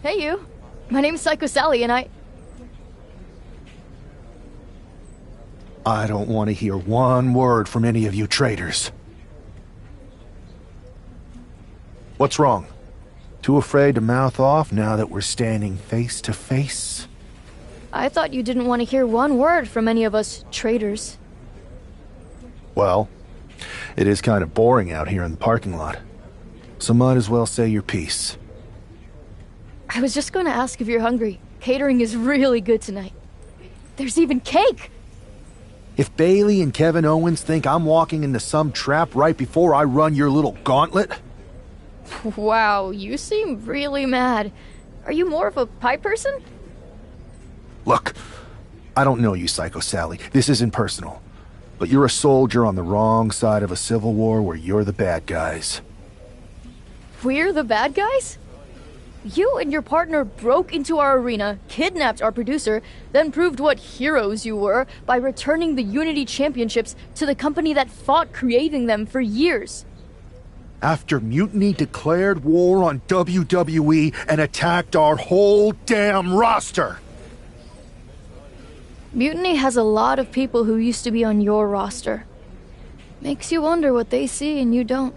Hey, you. My name's Psycho Sally, and I don't want to hear one word from any of you traitors. What's wrong? Too afraid to mouth off now that we're standing face to face? I thought you didn't want to hear one word from any of us traitors. Well, it is kind of boring out here in the parking lot. So might as well say your piece. I was just going to ask if you're hungry. Catering is really good tonight. There's even cake! If Bailey and Kevin Owens think I'm walking into some trap right before I run your little gauntlet... Wow, you seem really mad. Are you more of a pie person? Look, I don't know you, Psycho Sally. This isn't personal. But you're a soldier on the wrong side of a civil war where you're the bad guys. We're the bad guys? You and your partner broke into our arena, kidnapped our producer, then proved what heroes you were by returning the Unity Championships to the company that fought creating them for years. After Mutiny declared war on WWE and attacked our whole damn roster. Mutiny has a lot of people who used to be on your roster. Makes you wonder what they see and you don't.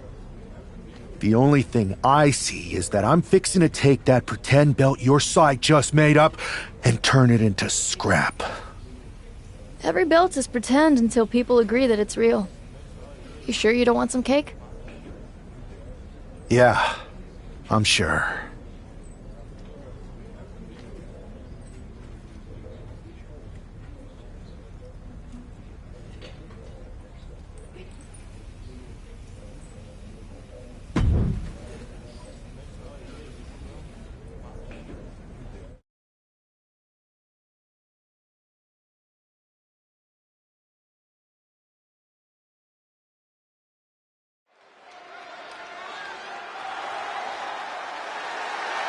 The only thing I see is that I'm fixing to take that pretend belt your side just made up and turn it into scrap. Every belt is pretend until people agree that it's real. You sure you don't want some cake? Yeah, I'm sure.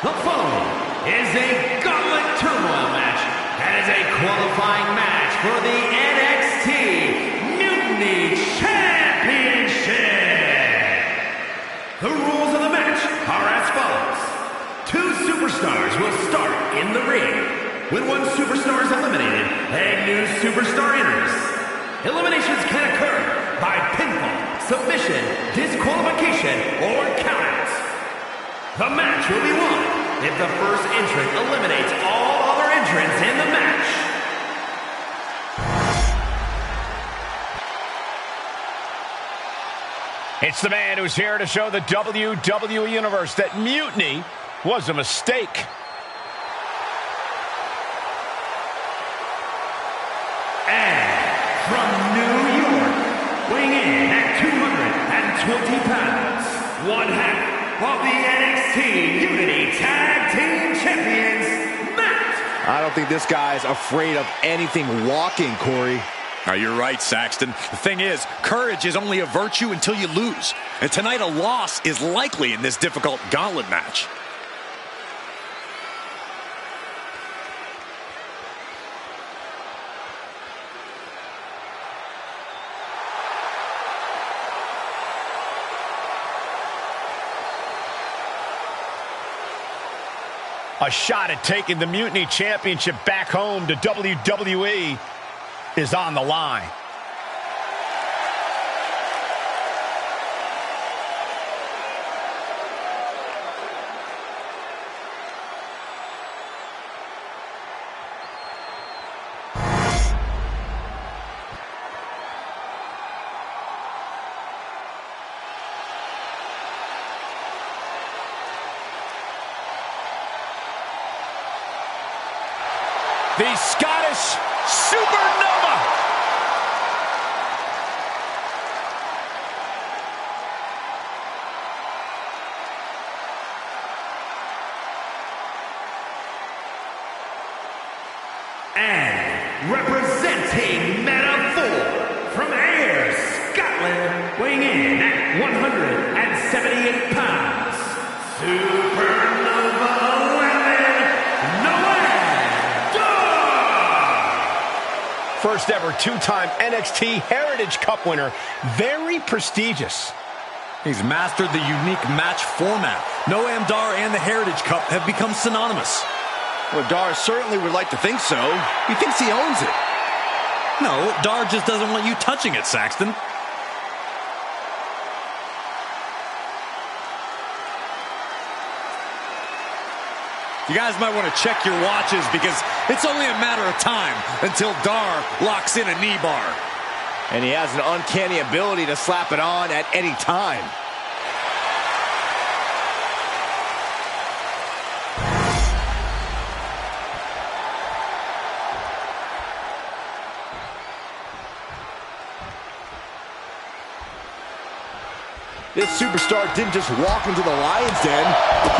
The following is a Gauntlet Turmoil match and is a qualifying match for the NXT Mutiny Championship. The rules of the match are as follows. 2 superstars will start in the ring. When one superstar is eliminated, a new superstar enters. Eliminations can occur by pinfall, submission, disqualification, or count. The match will be won if the first entrant eliminates all other entrants in the match. It's the man who's here to show the WWE Universe that Mutiny was a mistake. And from New York, weighing in at 220 pounds, one half of the NXT Unity Tag Team Champions, Matt. I don't think this guy's afraid of anything walking, Corey. You're right, Saxton. The thing is, courage is only a virtue until you lose. And tonight a loss is likely in this difficult gauntlet match. A shot at taking the Mutiny Championship back home to WWE is on the line. The Scottish Supernova. And representing Meta 4 from Ayr, Scotland, weighing in at 178 pounds, Supernova 11, Noah Dog! First ever 2-time NXT Heritage Cup winner. Very prestigious. He's mastered the unique match format. Noam Dar and the Heritage Cup have become synonymous. Well, Dar certainly would like to think so. He thinks he owns it. No, Dar just doesn't want you touching it, Saxton. You guys might want to check your watches because it's only a matter of time until Dar locks in a knee bar. And he has an uncanny ability to slap it on at any time. This superstar didn't just walk into the Lion's Den.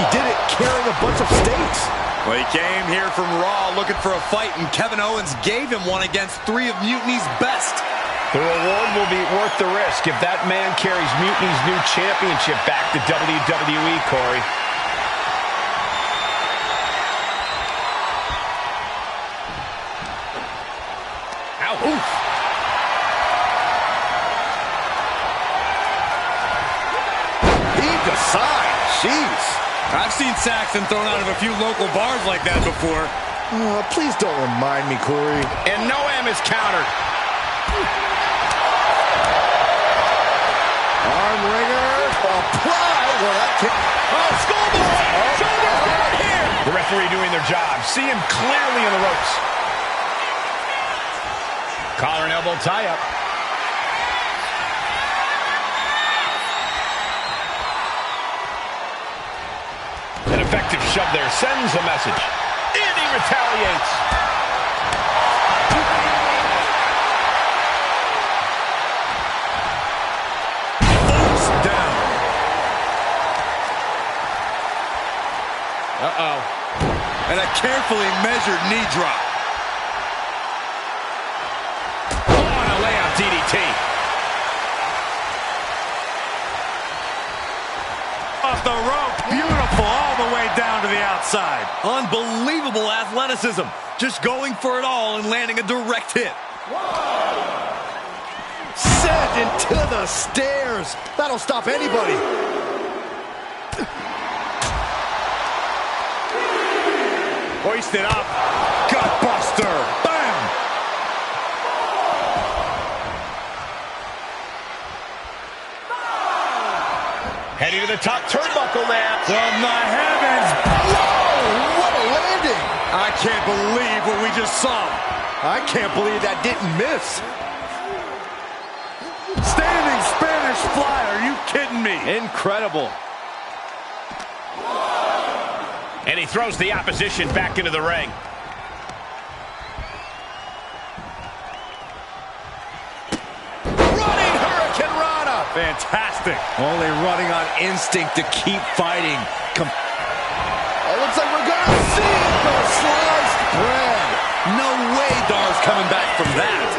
He did it carrying a bunch of stakes. Well, he came here from Raw looking for a fight, and Kevin Owens gave him one against 3 of Mutiny's best. The reward will be worth the risk if that man carries Mutiny's new championship back to WWE, Corey. Ow. Oof. Side. Jeez. I've seen Saxton thrown out of a few local bars like that before. Please don't remind me, Corey. And Noam is countered. Arm wringer. Apply. Well, that kick. Oh, schoolboy. Shoulders down here. The referee doing their job. See him clearly in the ropes. Collar and elbow tie up. An effective shove there sends a message. And he retaliates. Boots down. Uh-oh. And a carefully measured knee drop. Oh, and a layout DDT. Off the rope. Beautiful. All the way down to the outside. Unbelievable athleticism. Just going for it all and landing a direct hit. Sent into the stairs. That'll stop anybody. Hoisted up. Gutbuster. Bam. Heading to the top turnbuckle now. From the heavens. Whoa, what a landing. I can't believe what we just saw. I can't believe that didn't miss. Standing Spanish fly. Are you kidding me? Incredible. And he throws the opposition back into the ring. Running Hurricane Rana. Fantastic. Only running on instinct to keep fighting. It looks like we're going to see the sliced bread. No way Dar's coming back from that.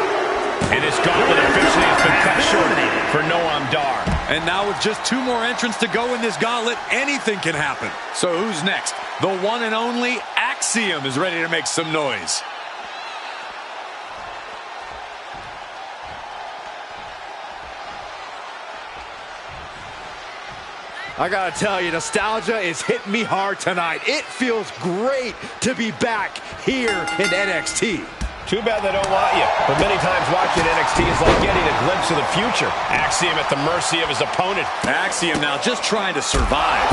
And this gauntlet officially has been cut short for Noam Dar. And now with just 2 more entrants to go in this gauntlet, anything can happen. So who's next? The one and only Axiom is ready to make some noise. I gotta tell you, nostalgia is hitting me hard tonight. It feels great to be back here in NXT. Too bad they don't want you. But many times watching NXT is like getting a glimpse of the future. Axiom at the mercy of his opponent. Axiom now just trying to survive.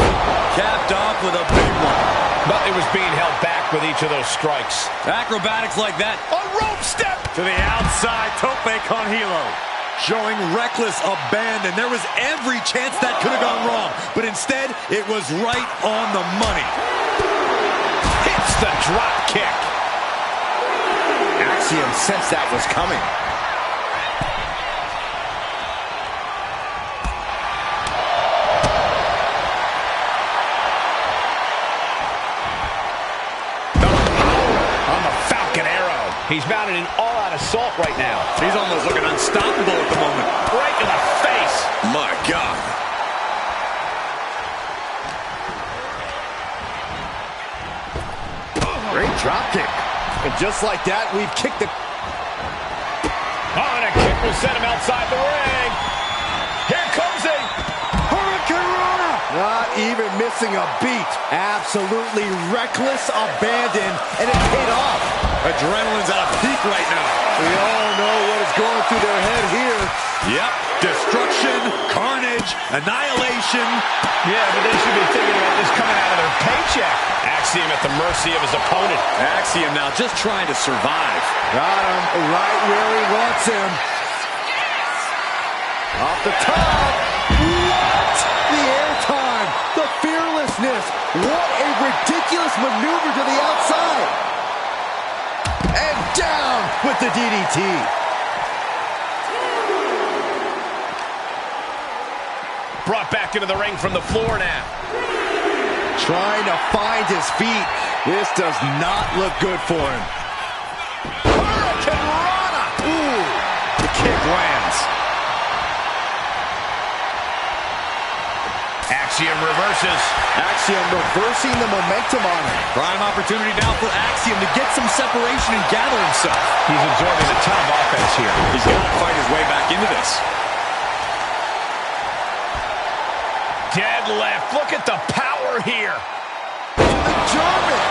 Capped off with a big one. But it was being held back with each of those strikes. Acrobatics like that. A rope step to the outside. Tope con hilo. Showing reckless abandon. There was every chance that could have gone wrong. But instead, it was right on the money. Hits the drop kick. Axiom sensed that was coming. On the Falcon Arrow. He's mounted an all-out assault right now. He's almost looking unstoppable at the moment. Right in the face. My God. Great drop kick. And just like that, we've kicked the... Oh, and a kick will send him outside the ring. Here comes a missing a beat. Absolutely reckless abandon, and it paid off. Adrenaline's at a peak right now. We all know what is going through their head here. Yep, destruction, carnage, annihilation. Yeah, but they should be thinking about this coming out of their paycheck. Axiom at the mercy of his opponent. Axiom now just trying to survive. Got him right where he wants him. Off the top. What? The airtime. The fearlessness. What a ridiculous maneuver to the outside. And down with the DDT. Brought back into the ring from the floor now. Trying to find his feet. This does not look good for him. Hurricane Rana. Ooh, the kick lands. Axiom reverses. Axiom reversing the momentum on him. Prime opportunity now for Axiom to get some separation and gather himself. He's absorbing a ton of offense here. He's got to fight his way back into this. Dead left. Look at the power here. The German.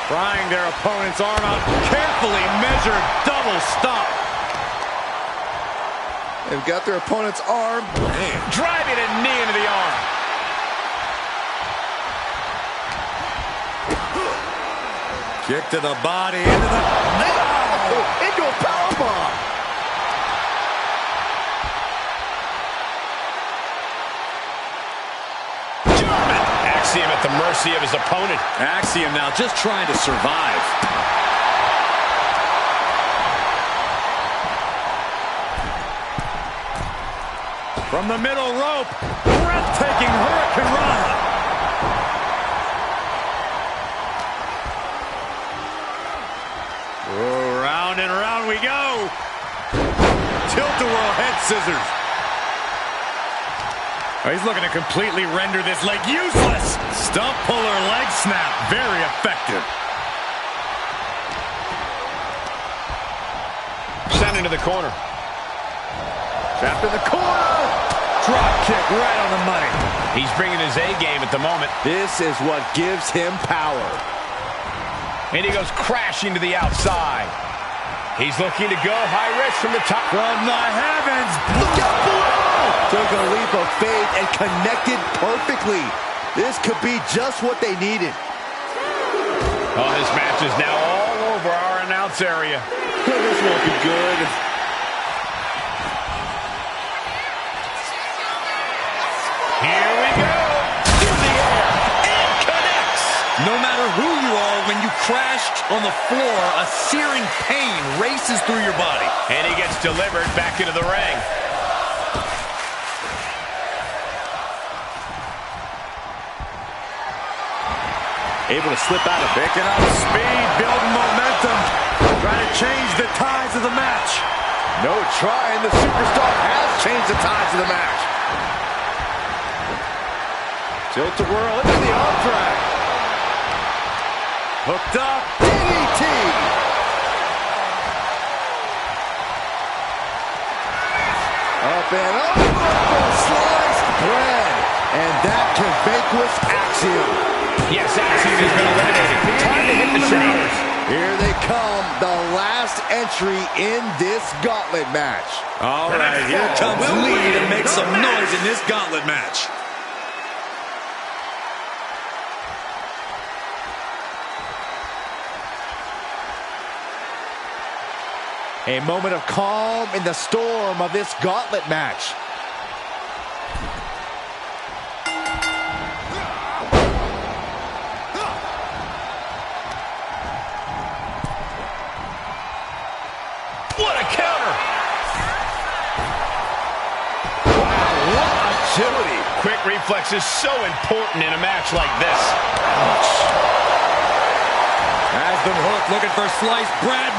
Prying their opponent's arm out. Carefully measured double stop. They've got their opponent's arm. Man. Driving a knee into the arm. Kick to the body, into the... Oh, into a powerbomb. German. Axiom at the mercy of his opponent. Axiom now just trying to survive. From the middle rope, breathtaking Hurricane Rana. Oh, round and round we go. Tilt-a-whirl head scissors. Oh, he's looking to completely render this leg useless. Stump puller leg snap, very effective. Sent into the corner. Trapped in the corner. Drop kick right on the money. He's bringing his A game at the moment. This is what gives him power. And he goes crashing to the outside. He's looking to go high risk from the top. From the heavens. Look out below. Took a leap of faith and connected perfectly. This could be just what they needed. Oh, this match is now all over our announce area. This won't be good. Here we go. In the air. It connects. No matter who you are, when you crash on the floor, a searing pain races through your body. And he gets delivered back into the ring. Able to slip out of it. Picking up speed, building momentum. Trying to change the tides of the match. No trying. The superstar has changed the tides of the match. Tilt-a-whirl into the arm drag. Hooked up. DDT. Up and over. Sliced bread. And that can vanquish Axiom. Yes, Axiom has been eliminated. Time to hit the showers. Here they come, the last entry in this gauntlet match. All right, here comes Lee to make some noise in this gauntlet match. A moment of calm in the storm of this gauntlet match. What a counter! Wow, what agility! Quick reflex is so important in a match like this. Has been hooked, looking for sliced bread.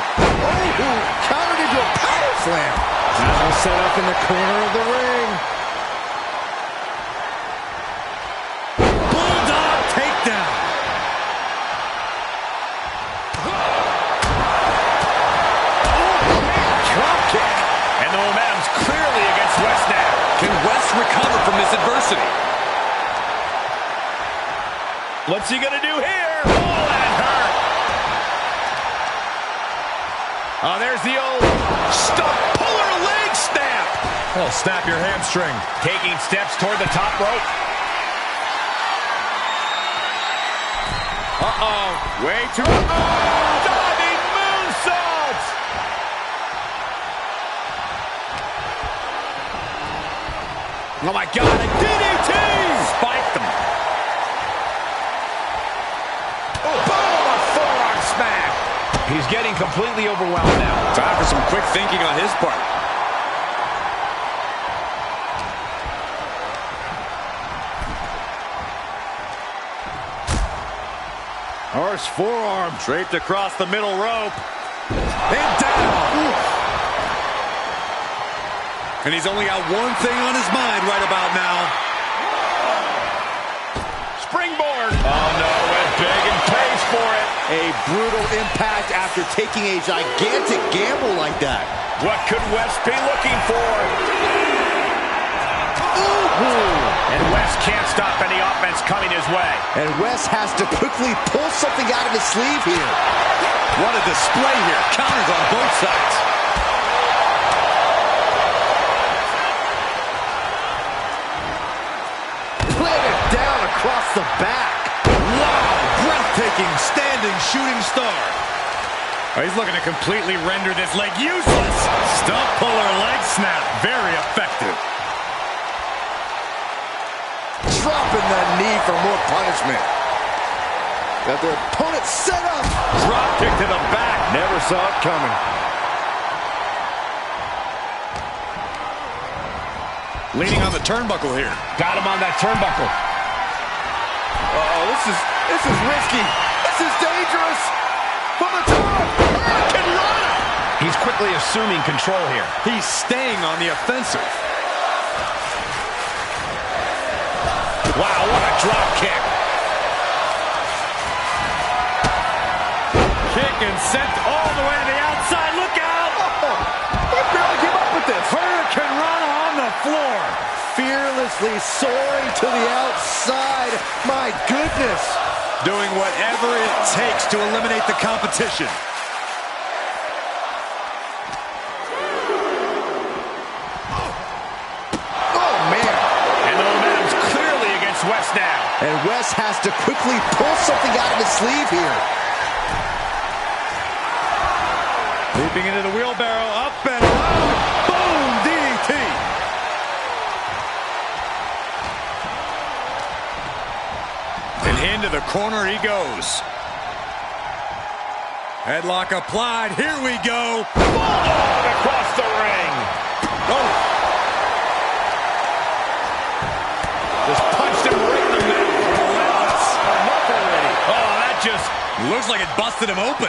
Oh, countered into a power slam. Now set up in the corner of the ring. Bulldog takedown. Drop kick. And the momentum's clearly against West now. Can West recover from this adversity? What's he gonna do here? Oh, that hurt. Oh, there's the old stump puller leg snap. Oh, snap your hamstring. Taking steps toward the top rope. Uh-oh. Way too... Diving moonsault! Oh, my God. A DDT! Spiked him. Oh, boom! A forearm smack. He's getting completely overwhelmed now. Time for some quick thinking on his part. Harsh forearm draped across the middle rope. And down. And he's only got one thing on his mind right about now. Springboard. Oh, no. Went big and pays for it. A brutal impact after taking a gigantic gamble like that. What could West be looking for? And West can't stop any offense coming his way. And West has to quickly pull something out of his sleeve here. What a display here. Counters on both sides. Planted down across the back. Wow, breathtaking standing shooting star. Oh, he's looking to completely render this leg useless. Stump puller leg snap. Very effective. Dropping the knee for more punishment. Got their opponent set up. Drop kick to the back. Never saw it coming. Leaning on the turnbuckle here. Got him on that turnbuckle. Oh, this is risky. This is dangerous. From the top. Hurricanrana. He's quickly assuming control here. He's staying on the offensive. Wow, what a drop kick. Kick and sent all the way to the outside. Look out. He barely came up with this. Hurricanrana on the floor. Fearlessly soaring to the outside. My goodness. Doing whatever it takes to eliminate the competition. Oh, man. And the momentum's clearly against West now. And West has to quickly pull something out of his sleeve here. Leaping into the wheelbarrow, up and around. Boom, DDT. And into the corner he goes. Headlock applied. Here we go. Bulldog across the ring. Oh. Just punched him right in the middle. Relentless. Enough already. Oh, that just Looks like it busted him open.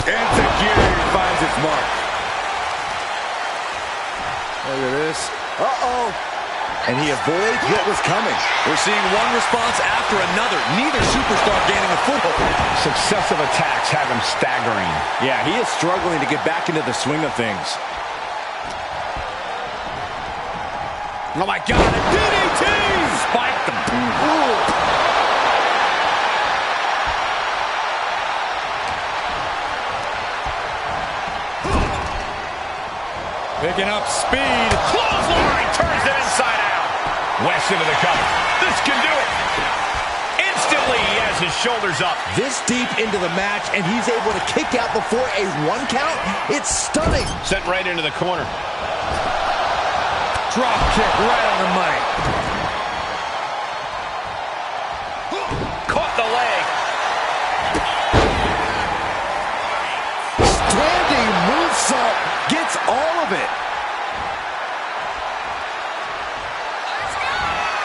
Enzuigiri finds its mark. Look at this. Uh-oh. And he avoids what was coming. We're seeing one response after another. Neither superstar gaining a foothold. successive attacks have him staggering. Yeah, he is struggling to get back into the swing of things. Oh my God, a DDT! Spiked him. Ooh. Picking up speed. Clothesline turns it inside out. West into the cover. This can do it. Instantly, he has his shoulders up. This deep into the match, and he's able to kick out before a 1 count. It's stunning. Sent right into the corner. Drop kick right on the mic. Caught the leg. Standing moonsault gets all of it.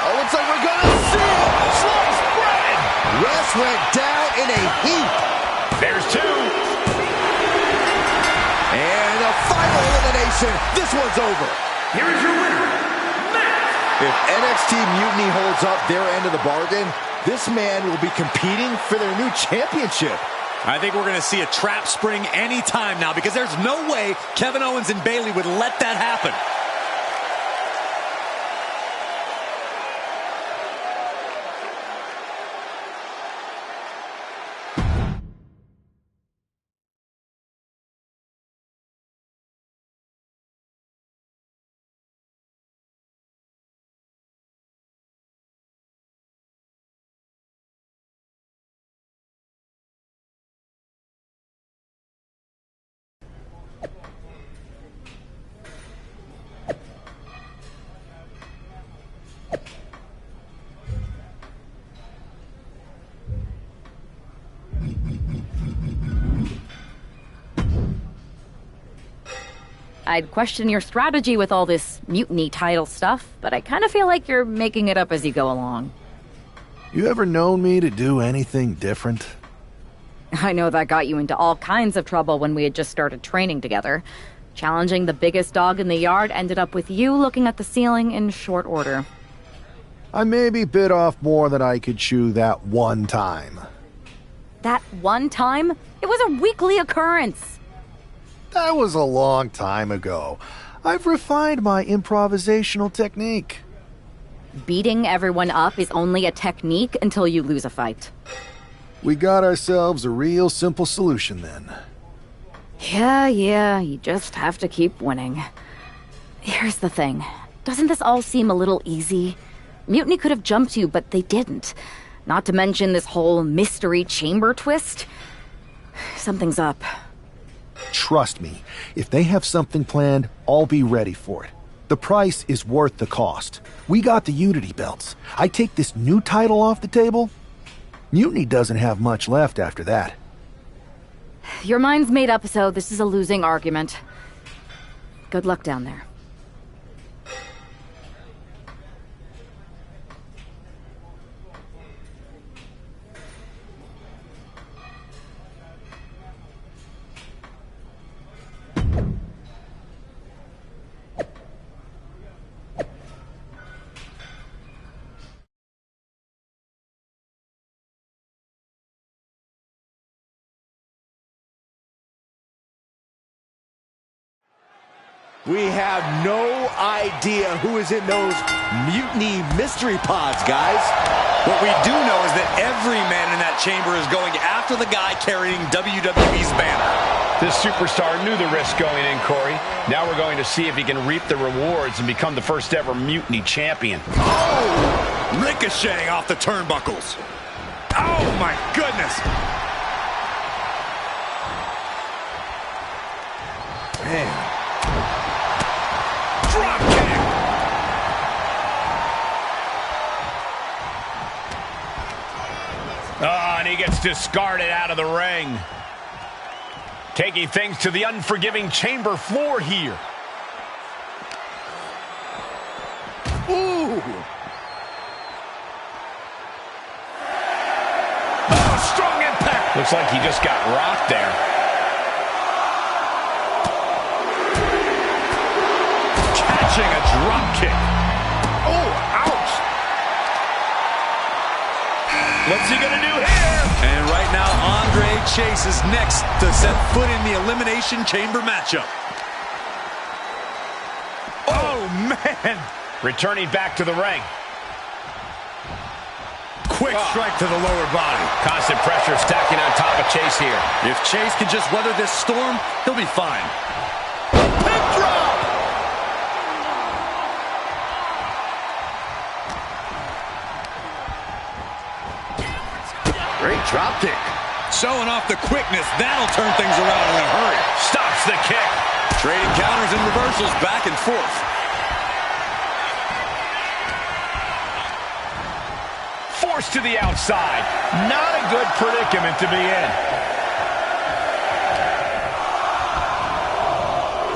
Oh, looks like we're gonna see it. Sliced bread. West went down in a heap. There's two. And a final elimination. This one's over. Here is your winner, Matt. If NXT Mutiny holds up their end of the bargain, this man will be competing for their new championship. I think we're going to see a trap spring anytime now, because there's no way Kevin Owens and Bayley would let that happen. I'd question your strategy with all this mutiny title stuff, but I kind of feel like you're making it up as you go along. You ever known me to do anything different? I know that got you into all kinds of trouble when we had just started training together. Challenging the biggest dog in the yard ended up with you looking at the ceiling in short order. I maybe bit off more than I could chew that one time. That one time? It was a weekly occurrence. That was a long time ago. I've refined my improvisational technique. Beating everyone up is only a technique until you lose a fight. We got ourselves a real simple solution then. Yeah, you just have to keep winning. Here's the thing. Doesn't this all seem a little easy? Mutiny could have jumped you, but they didn't. Not to mention this whole mystery chamber twist. Something's up. Trust me, if they have something planned, I'll be ready for it. The price is worth the cost. We got the Unity belts. I take this new title off the table. Mutiny doesn't have much left after that. Your mind's made up, so this is a losing argument. Good luck down there. We have no idea who is in those mutiny mystery pods, guys. What we do know is that every man in that chamber is going after the guy carrying WWE's banner. This superstar knew the risk going in, Corey. Now we're going to see if he can reap the rewards and become the first ever Mutiny champion. Oh! Ricocheting off the turnbuckles. Oh, my goodness. Man. Drop kick. Oh, and he gets discarded out of the ring. Taking things to the unforgiving chamber floor here. Ooh! Oh, strong impact. Looks like he just got rocked there. Catching a drop kick. Oh, ouch. What's he gonna do here? And right now, Andre Chase is next to set foot in the Elimination Chamber matchup. Oh, man. Returning back to the ring. Quick strike to the lower body. Constant pressure stacking on top of Chase here. If Chase can just weather this storm, he'll be fine. Pin drop! Great drop kick. Showing off the quickness. That'll turn things around in a hurry. Stops the kick. Trading counters and reversals back and forth. Forced to the outside. Not a good predicament to be in.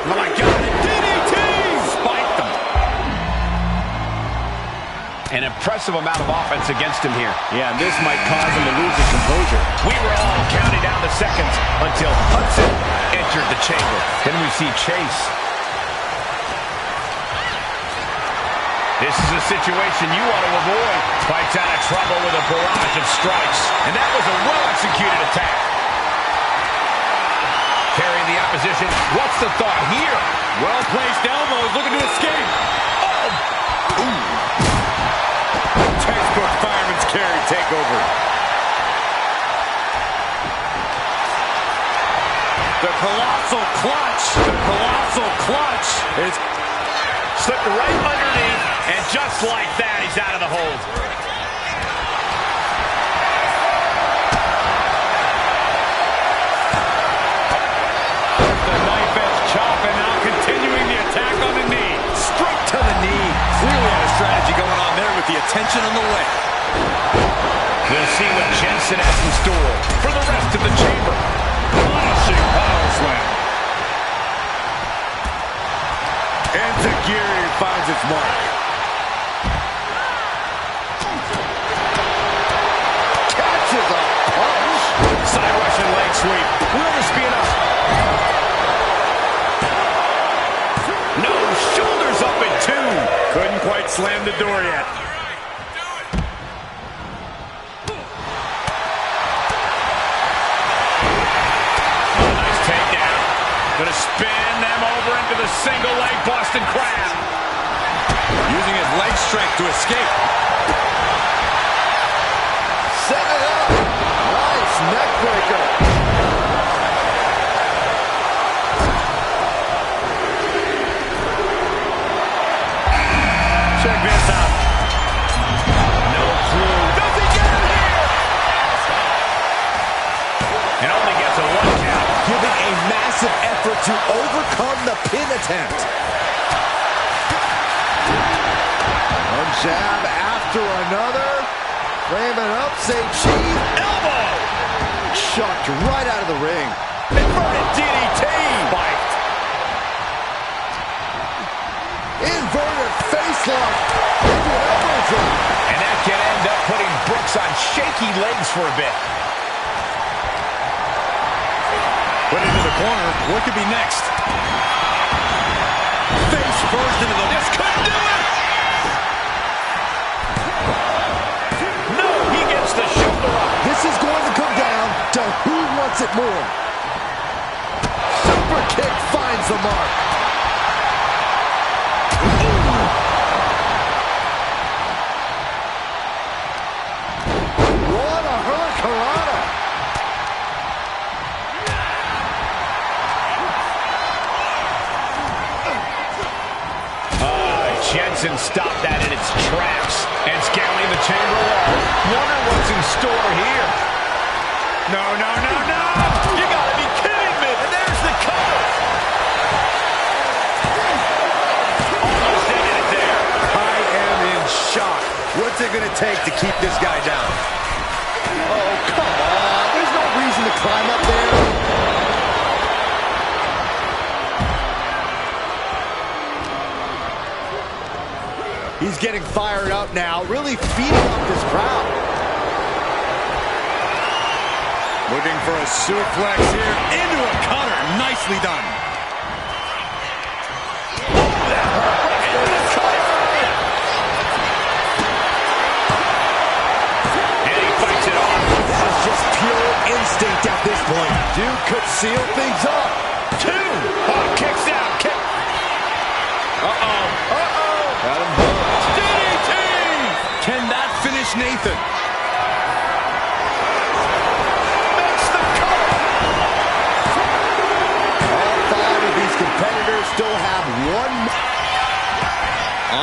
Oh my God, the DDT! Spiked them. An impressive amount of offense against him here. Yeah, this might cause him to lose his composure. We were all counting down the seconds until Hudson entered the chamber. Then we see Chase. This is a situation you want to avoid. Fights out of trouble with a barrage of strikes. And that was a well-executed attack. Carrying the opposition. What's the thought here? Well-placed elbows looking to escape. Oh! Ooh. Textbook fireman's carry takeover. The colossal clutch. The colossal clutch is slipped right underneath, and just like that, he's out of the hold. The knife edge chop, and now continuing the attack on the knee. Straight to the knee. Clearly had a strategy going on there with the attention on the leg. We'll see what Jensen has in store for the rest of the chamber. Punishing power slam. Enziguri finds its mark. Catches a punch. Side Russian leg sweep. Will this be enough? No, shoulders up at 2. Couldn't quite slam the door yet. Nice takedown. Gonna spin them over into the single leg Boston Crab. Using his leg strength to escape. Set it up. Nice neck breaker. Check this out. No clue. Does he get it here? And only gets a 1 count. Giving a massive effort to overcome the pin attempt. One jab after another. Ramming up, say cheese. Elbow. Chucked right out of the ring. Inverted DDT. Bite. Inverted facelock. Into an elbow drop. And that can end up putting Brooks on shaky legs for a bit. Put into the corner. What could be next? Face first into the... This could do it! No, he gets the shoulder up. This is going to come down to who wants it more. Super kick finds the mark. What a hurricanrana. Jensen stopped that in its tracks. And scaling the chamber wall. Wonder what's in store here. No, no, no, no! You gotta be kidding me! And there's the cover! Almost ended it there. I am in shock. What's it going to take to keep this guy down? Oh, come on. There's no reason to climb up there. He's getting fired up now, really feeding off this crowd. Looking for a suplex here. Into a cutter. Nicely done. And he fights it off. That is just pure instinct at this point. Dude could seal things up. 2. Oh, kicks out. Kick. Uh-oh. Uh-oh. Got him bumped. DDT! Can that finish Nathan? Makes the cut. All 5 of these competitors still have one.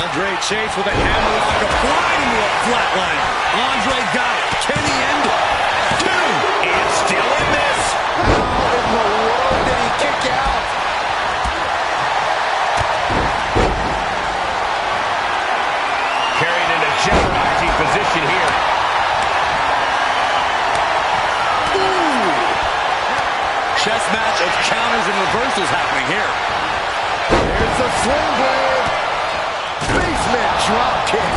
Andre Chase with a hammerlock applied into a flatline. Andre got it. Can he end it? 2. And still in this. How in the world did he kick out? Carried into jeopardizing position here. Ooh. Chess match of counters and reversals happening here. Here's the sling blade. Basement drop kick.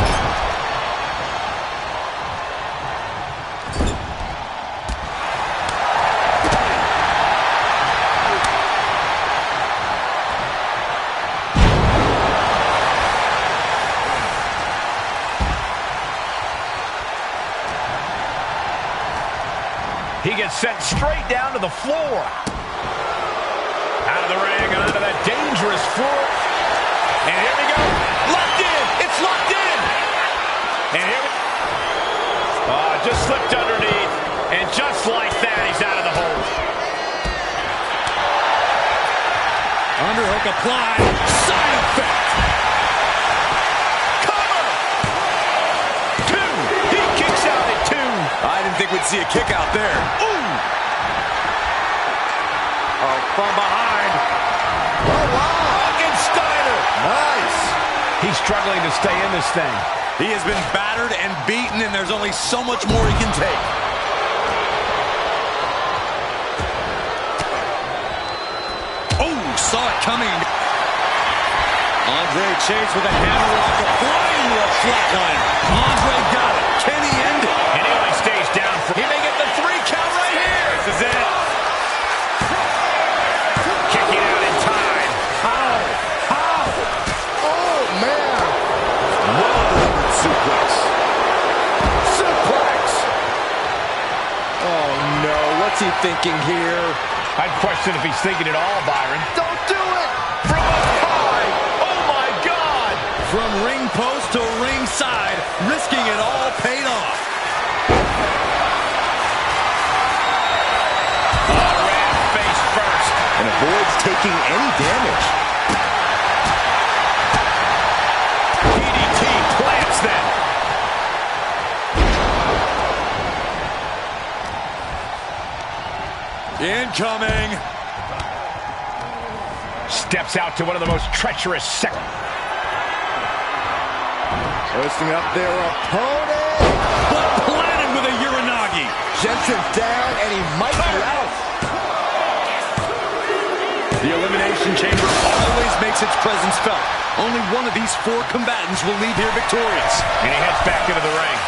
He gets sent straight down to the floor. Out of the ring, onto that dangerous floor. And here we go. Locked in. It's locked in. And here we just slipped underneath. And just like that, he's out of the hold. Underhook applied. Side effect. Cover. 2. He kicks out at 2. I didn't think we'd see a kick out there. Ooh. Oh, from behind. Oh, wow. Steiner. Nice. He's struggling to stay in this thing. He has been battered and beaten, and there's only so much more he can take. Oh, saw it coming. Andre chased with a hammerlock applying to a flatliner. Andre got it. Can he end it? And he only stays down for... He may get the 3 count right here. This is it. Kicking out in time. How? Oh, man. Well-delivered suplex. Suplex. Oh, no. What's he thinking here? I'd question if he's thinking it all, Byron. Don't do it. From up high. Oh, my God. From ring post to ringside, risking it all paid off. Ran face first. And avoids taking any damage. DDT plants them. Incoming. Steps out to one of the most treacherous seconds. Posting up their opponent. But planted with a Uranagi. Jensen's down, and he might be out. The Elimination Chamber always makes its presence felt. Only one of these 4 combatants will leave here victorious. And he heads back into the ring.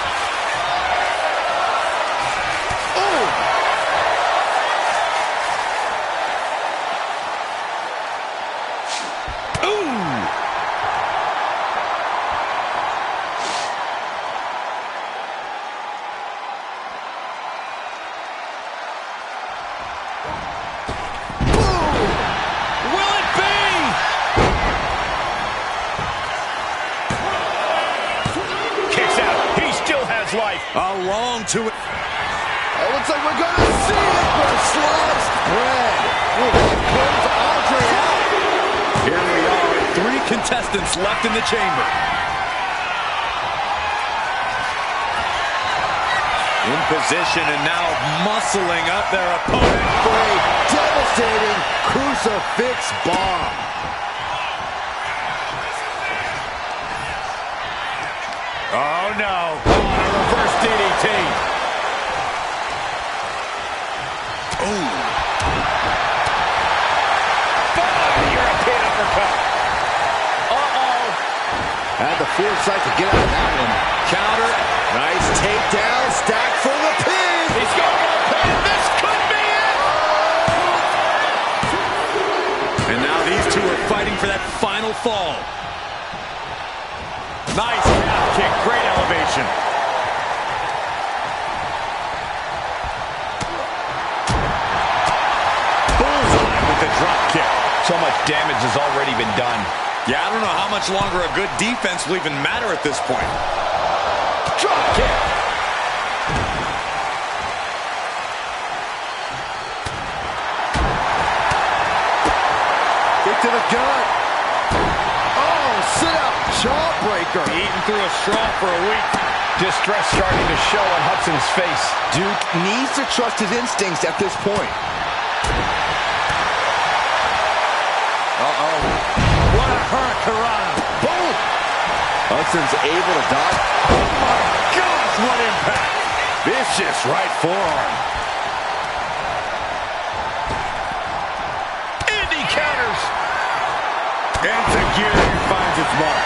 Life. Along to it. It looks like we're going to see it for a sliced bread. That close Andre out. Here we are, 3 contestants left in the chamber. In position and now muscling up their opponent for a devastating crucifix bomb. Oh, no. Reverse DDT. Ooh. European uppercut. Uh-oh. Had the foresight to get out of that one. Counter. Nice takedown. Stack for the pin. He's going for the pin. This could be it. And now these 2 are fighting for that final fall. Nice calf kick. Great elevation. Bullseye with the drop kick. So much damage has already been done. Yeah, I don't know how much longer a good defense will even matter at this point. Drop kick. Kick to the gut. Sit up, jawbreaker. Eating through a straw for a week. Distress starting to show on Hudson's face. Duke needs to trust his instincts at this point. Uh-oh. What a hurricanrana. Boom! Hudson's able to dodge. Oh my gosh, what impact. Vicious right forearm. Indy counters. Enzuigiri finds its mark.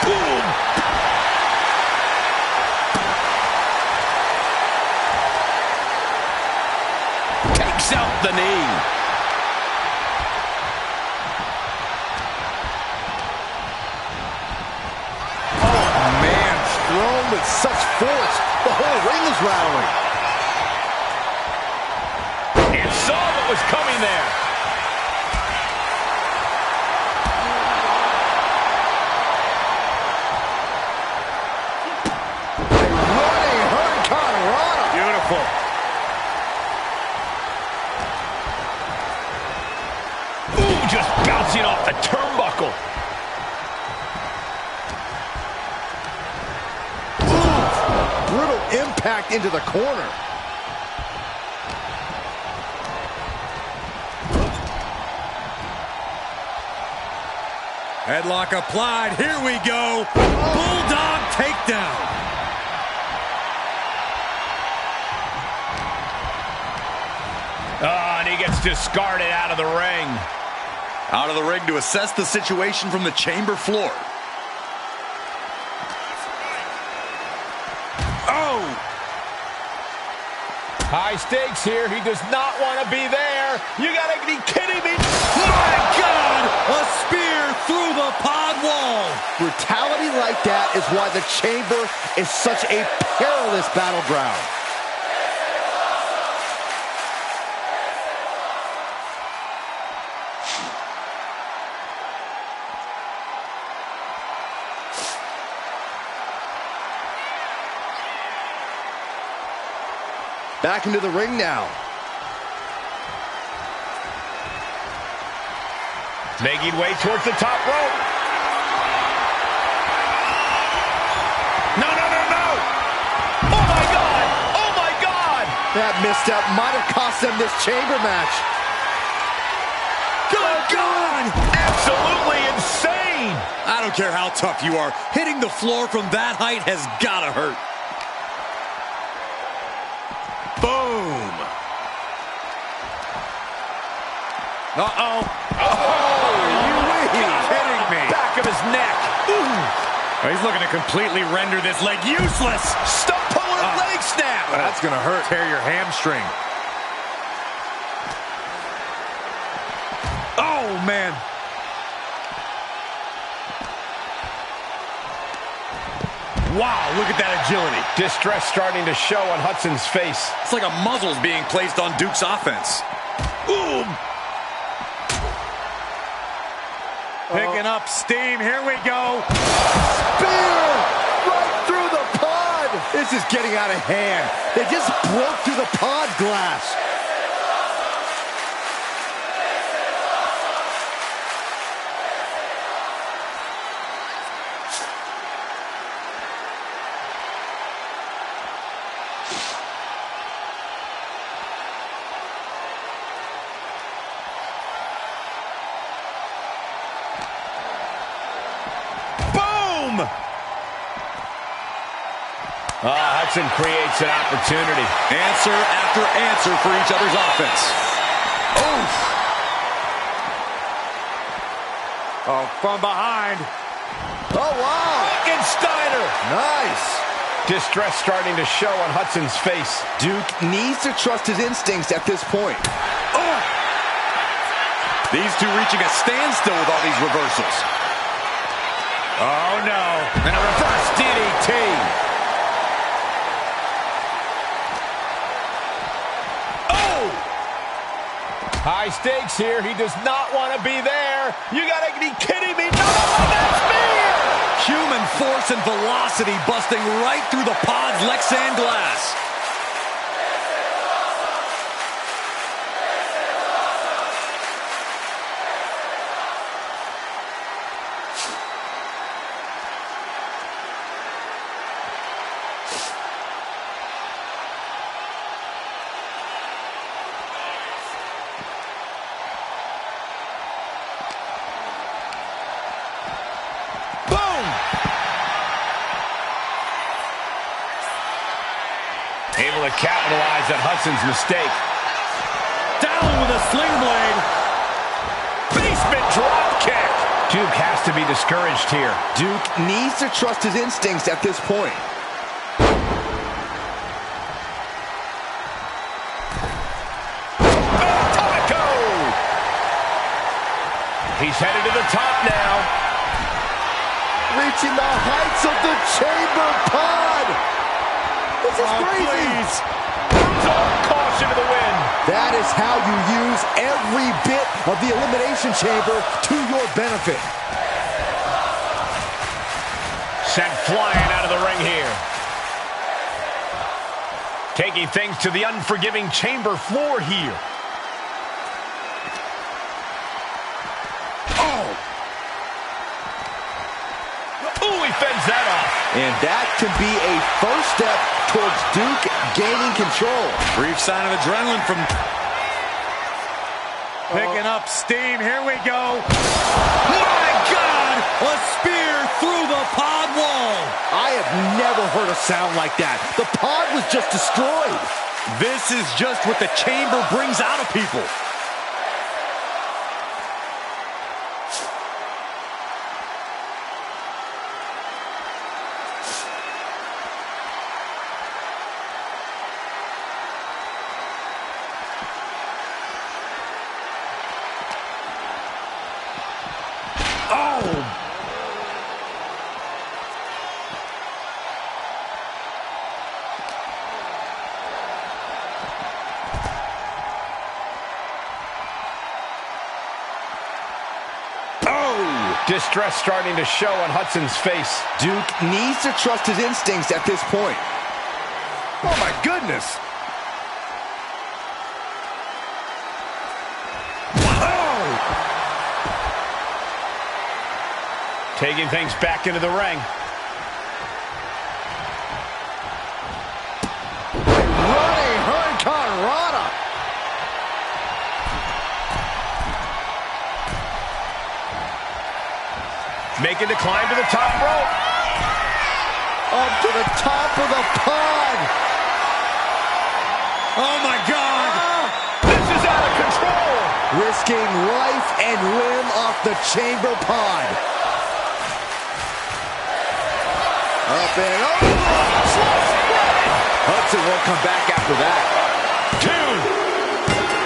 Boom. Takes out the knee. Oh, man. Thrown with such force. The whole ring is rattling. And saw what was coming there. Ooh, just bouncing off the turnbuckle. Ooh, brutal impact into the corner. Headlock applied. Here we go. Bulldog takedown. Oh, and he gets discarded out of the ring. Out of the ring to assess the situation from the chamber floor. Oh! High stakes here. He does not want to be there. You gotta be kidding me. My God! A spear through the pod wall. Brutality like that is why the chamber is such a perilous battleground. Back into the ring now. Making way towards the top rope. No, no, no, no! Oh, my God! Oh, my God! That misstep might have cost them this chamber match. Good God! Absolutely insane! I don't care how tough you are. Hitting the floor from that height has gotta hurt. Boom! Uh-oh. Are you kidding me? Back of his neck. Oh, he's looking to completely render this leg useless. Stump puller leg snap. That's gonna hurt. Tear your hamstring. Oh, man. Wow, look at that agility. Distress starting to show on Hudson's face. It's like a muzzle's being placed on Duke's offense. Ooh. Picking up steam. Here we go. Spear right through the pod. This is getting out of hand. They just broke through the pod glass. Hudson creates an opportunity. Answer after answer for each other's offense. Oof. Oh, from behind. Oh, wow. Steiner. Nice. Distress starting to show on Hudson's face. Duke needs to trust his instincts at this point. Oh. These two reaching a standstill with all these reversals. Oh, no. And a reverse DDT. High stakes here. He does not want to be there. You gotta be kidding me. No, that's spear! Human force and velocity busting right through the pod's Lexan glass. Able to capitalize on Hudson's mistake. Down with a sling blade. Basement drop kick. Duke has to be discouraged here. Duke needs to trust his instincts at this point. Taco! He's headed to the top now. Reaching the heights of the chamber pod. This is crazy. Please. Caution to the wind. That is how you use every bit of the elimination chamber to your benefit. Sent flying out of the ring here. Taking things to the unforgiving chamber floor here. Ooh, he fends that off. And that can be a first step towards Duke gaining control. Brief sign of adrenaline from... Picking up steam. Here we go. My God! A spear through the pod wall. I have never heard a sound like that. The pod was just destroyed. This is just what the chamber brings out of people. Distress starting to show on Hudson's face. Duke needs to trust his instincts at this point. Oh my goodness! Oh! Taking things back into the ring. Running Hurricanrana! Making the climb to the top rope. Up to the top of the pod! Oh my God! This is out of control! Risking life and limb off the chamber pod. Up and over! Hudson won't come back after that. 2.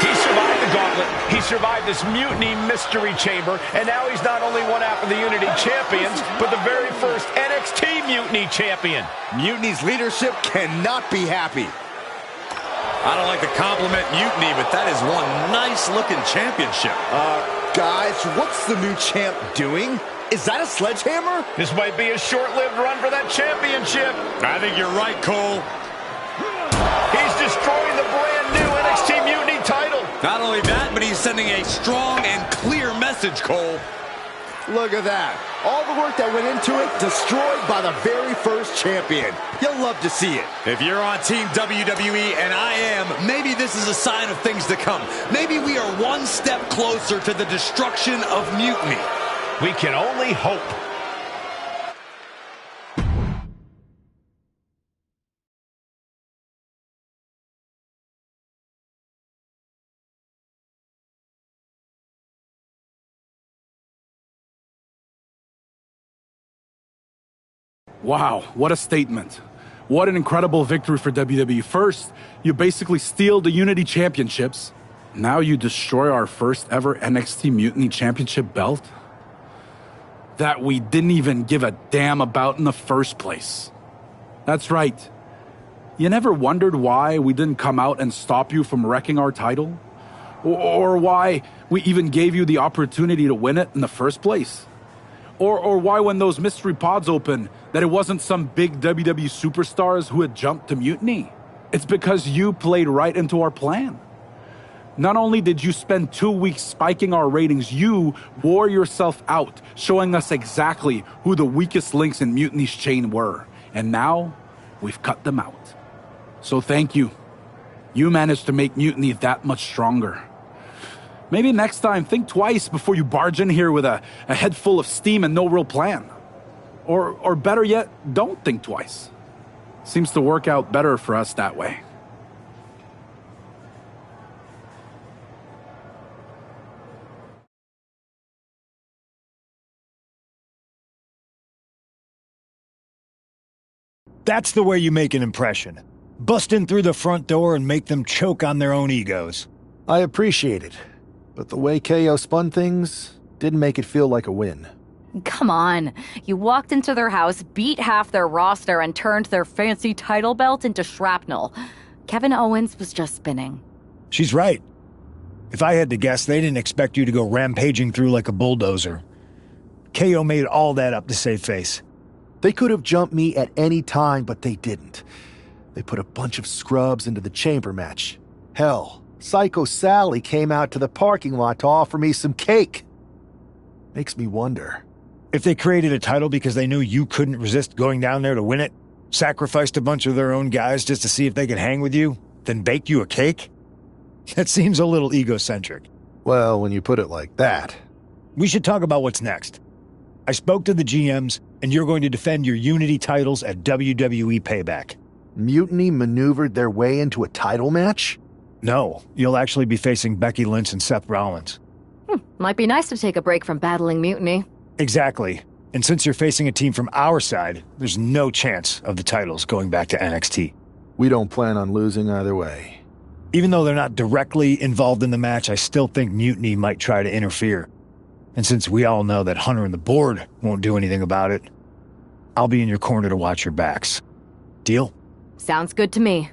He survived the gauntlet. He survived this mutiny mystery chamber, and now he's not only one half of the Unity champions, but the very first NXT Mutiny champion. Mutiny's leadership cannot be happy. I don't like to compliment Mutiny, but that is one nice-looking championship. Guys, what's the new champ doing? Is that a sledgehammer? This might be a short-lived run for that championship. I think you're right, Cole. He's destroying the brand new NXT Mutiny title. Not only that, but he's sending a strong and clear message, Cole. Look at that. All the work that went into it, destroyed by the very first champion. You'll love to see it. If you're on Team WWE, and I am, maybe this is a sign of things to come. Maybe we are one step closer to the destruction of Mutiny. We can only hope. Wow, what a statement. What an incredible victory for WWE. First, you basically steal the Unity Championships. Now you destroy our first ever NXT Mutiny Championship belt that we didn't even give a damn about in the first place. That's right. You never wondered why we didn't come out and stop you from wrecking our title? Or why we even gave you the opportunity to win it in the first place? Or why when those mystery pods open, that it wasn't some big WWE superstars who had jumped to Mutiny? It's because you played right into our plan. Not only did you spend 2 weeks spiking our ratings, you wore yourself out, showing us exactly who the weakest links in Mutiny's chain were. And now, we've cut them out. So thank you. You managed to make Mutiny that much stronger. Maybe next time, think twice before you barge in here with a head full of steam and no real plan. Or better yet, don't think twice. Seems to work out better for us that way. That's the way you make an impression. Bust in through the front door and make them choke on their own egos. I appreciate it, but the way KO spun things didn't make it feel like a win. Come on. You walked into their house, beat half their roster, and turned their fancy title belt into shrapnel. Kevin Owens was just spinning. She's right. If I had to guess, they didn't expect you to go rampaging through like a bulldozer. KO made all that up to save face. They could have jumped me at any time, but they didn't. They put a bunch of scrubs into the chamber match. Hell, Psycho Sally came out to the parking lot to offer me some cake. Makes me wonder. If they created a title because they knew you couldn't resist going down there to win it, sacrificed a bunch of their own guys just to see if they could hang with you, then baked you a cake? That seems a little egocentric. Well, when you put it like that. We should talk about what's next. I spoke to the GMs, and you're going to defend your Unity titles at WWE Payback. Mutiny maneuvered their way into a title match? No, you'll actually be facing Becky Lynch and Seth Rollins. Might be nice to take a break from battling Mutiny. Exactly. And since you're facing a team from our side, there's no chance of the titles going back to NXT. We don't plan on losing either way. Even though they're not directly involved in the match, I still think Mutiny might try to interfere. And since we all know that Hunter and the board won't do anything about it, I'll be in your corner to watch your backs. Deal? Sounds good to me.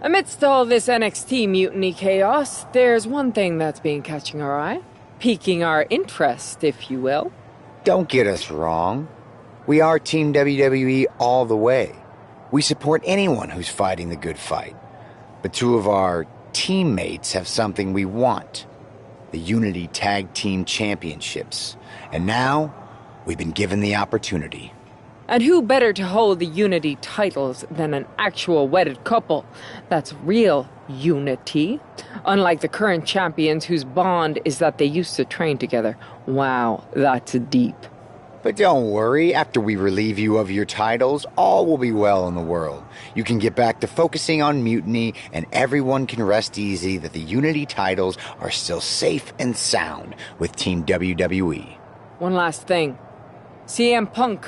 Amidst all this NXT mutiny chaos, there's one thing that's been catching our eye. Piquing our interest, if you will. Don't get us wrong. We are Team WWE all the way. We support anyone who's fighting the good fight. But two of our teammates have something we want. The Unity Tag Team Championships. And now, we've been given the opportunity. And who better to hold the Unity titles than an actual wedded couple? That's real unity. Unlike the current champions whose bond is that they used to train together. Wow, that's deep. But don't worry, after we relieve you of your titles, all will be well in the world. You can get back to focusing on Mutiny, and everyone can rest easy that the Unity titles are still safe and sound with Team WWE. One last thing. CM Punk,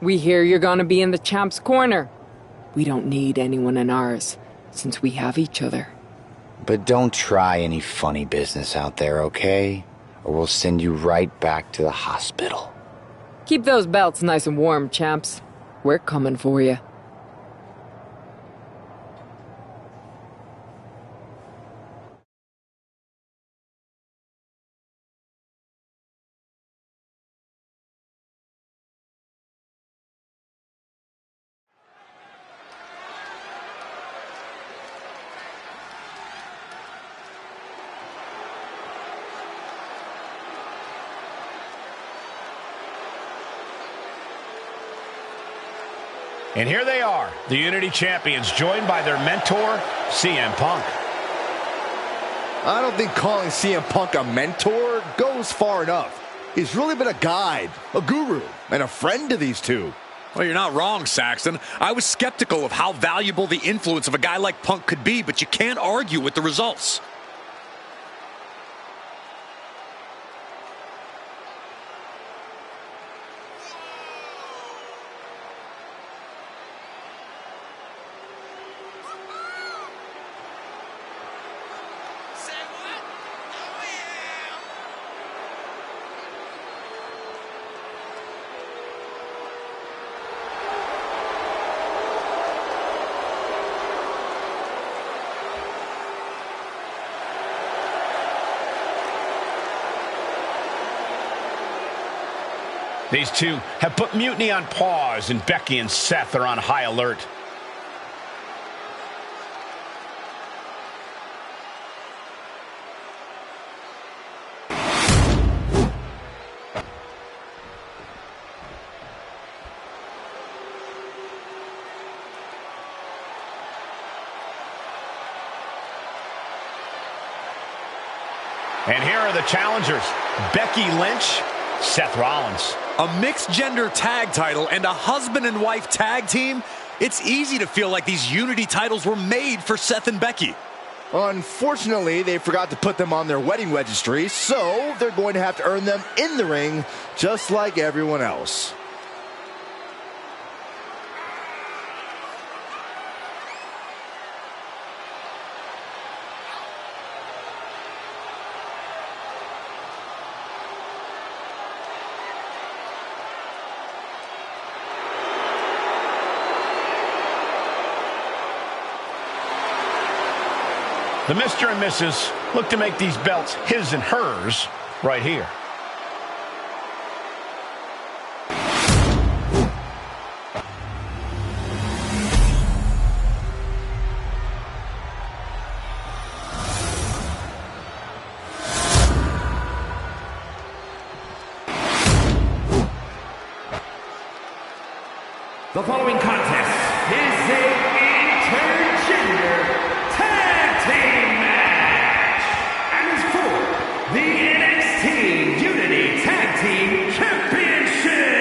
we hear you're gonna be in the champ's corner. We don't need anyone in ours, since we have each other. But don't try any funny business out there, okay? Or we'll send you right back to the hospital. Keep those belts nice and warm, champs. We're coming for you. And here they are, the Unity Champions, joined by their mentor, CM Punk. I don't think calling CM Punk a mentor goes far enough. He's really been a guide, a guru, and a friend to these two. Well, you're not wrong, Saxton. I was skeptical of how valuable the influence of a guy like Punk could be, but you can't argue with the results. These two have put Mutiny on pause, and Becky and Seth are on high alert. And here are the challengers, Becky Lynch, Seth Rollins. A mixed-gender tag title and a husband and wife tag team? It's easy to feel like these Unity titles were made for Seth and Becky. Unfortunately, they forgot to put them on their wedding registry, so they're going to have to earn them in the ring, just like everyone else. The Mr. and Mrs. look to make these belts his and hers right here. The following contest is a intergender tag team match and is for the NXT Unity Tag Team Championship.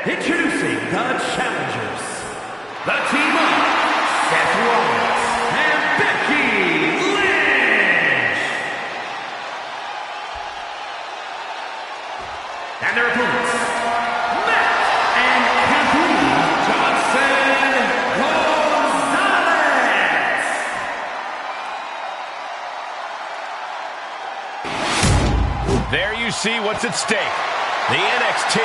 Introducing the challengers, the team of Seth Rollins and Becky Lynch, and their opponents, there you see what's at stake. The NXT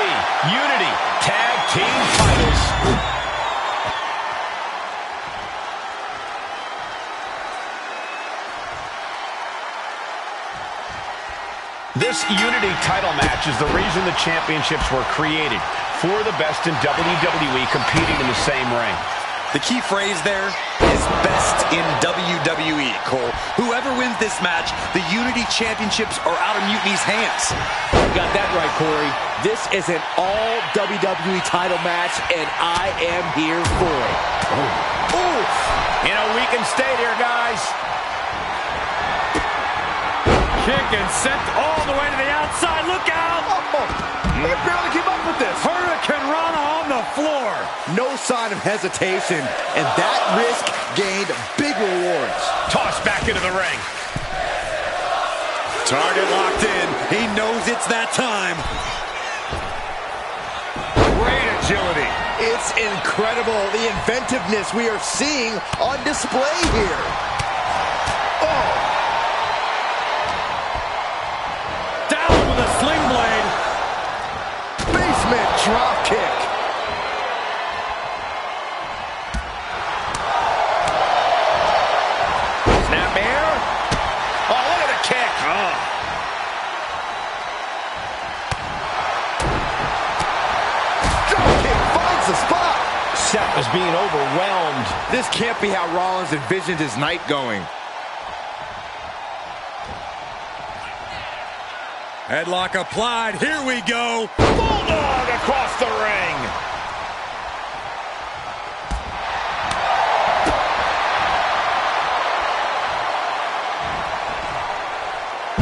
Unity Tag Team titles. This Unity title match is the reason the championships were created. For the best in WWE competing in the same ring. The key phrase there is best in WWE, Cole. Whoever wins this match, the Unity Championships are out of Mutiny's hands. You got that right, Corey. This is an all WWE title match, and I am here for it. Oh. Oof. In a weakened state here, guys. Kick and sent all the way to the outside. Look out! He can barely keep up with this. Hurricane Rana on the floor. No sign of hesitation, and that risk gained big rewards. Tossed back into the ring. Target locked in. He knows it's that time. Great agility. It's incredible, the inventiveness we are seeing on display here. Oh! Down with a sling blade. Basement drop kick. Snapmare. Oh, look at the kick. Oh. Drop kick finds the spot. Seth is being overwhelmed. This can't be how Rollins envisioned his night going. Headlock applied. Here we go. Bulldog across the ring.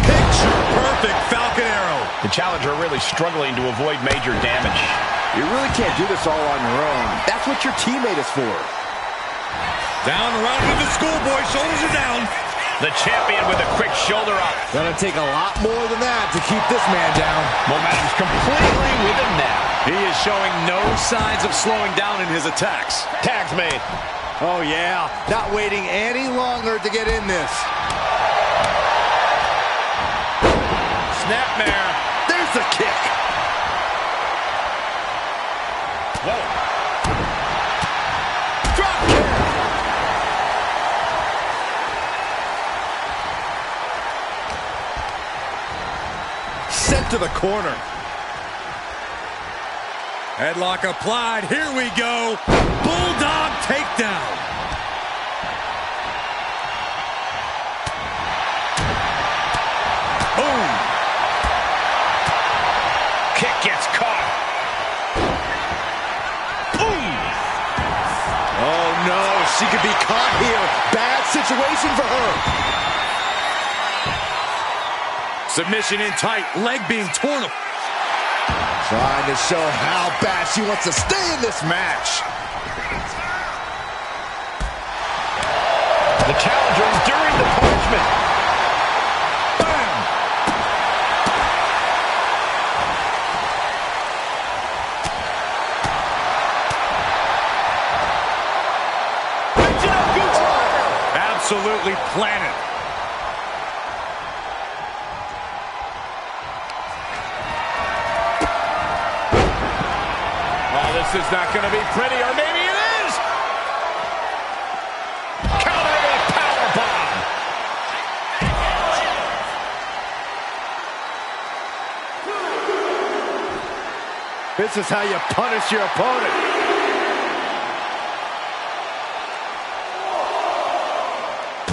Picture perfect Falcon Arrow. The challenger really struggling to avoid major damage. You really can't do this all on your own. That's what your teammate is for. Down around with the schoolboy. Shoulders are down. The champion with a quick shoulder up. Gonna take a lot more than that to keep this man down. Momentum's completely with him now. He is showing no signs of slowing down in his attacks. Tag's made. Oh, yeah. Not waiting any longer to get in this. Snapmare. There's the kick. Whoa. Drop kick. Sent to the corner. Headlock applied. Here we go. Bulldog takedown. Boom. Kick gets caught. Boom. Oh, no. She could be caught here. Bad situation for her. Submission in tight. Leg being torn. Trying to show how bad she wants to stay in this match. The challenger enduring the punishment. Bam! Absolutely planted. This is not going to be pretty, or maybe it is. Counter with a power bomb. This is how you punish your opponent.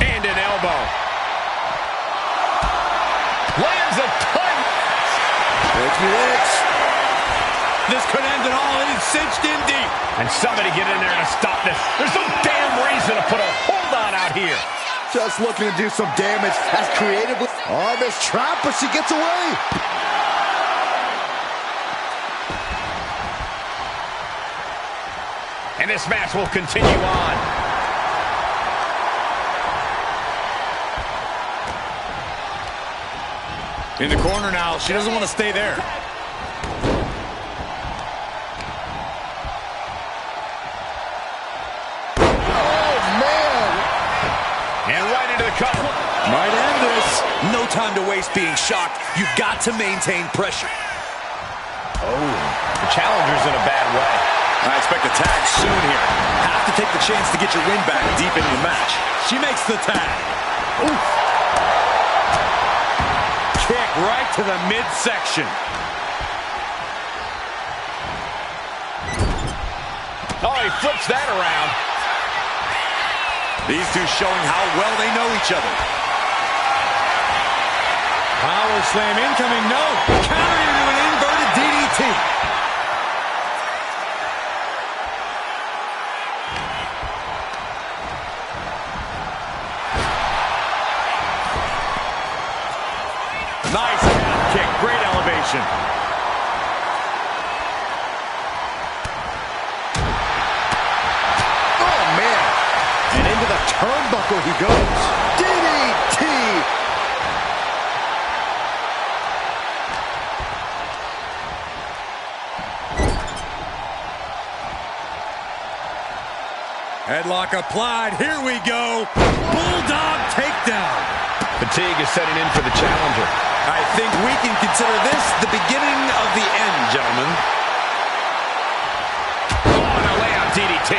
And an elbow. Lands a punch. This could end it all. It is cinched in deep. And somebody get in there to stop this. There's no damn reason to put a hold on out here. Just looking to do some damage as creatively. Oh, this trap, but she gets away. And this match will continue on. In the corner now. She doesn't want to stay there. Cover. Might end this. No time to waste being shocked. You've got to maintain pressure. Oh, the challenger's in a bad way. I expect a tag soon here. Have to take the chance to get your win back deep in your match. She makes the tag. Oof. Kick right to the midsection. Oh, he flips that around. These two showing how well they know each other. Power slam incoming, no. Counter into an inverted DDT. Nice calf kick, great elevation. Oh, man. And into the turnbuckle he goes. DDT. Headlock applied. Here we go. Bulldog takedown. Fatigue is setting in for the challenger. I think we can consider this the beginning of the end, gentlemen. Oh, and a layout DDT.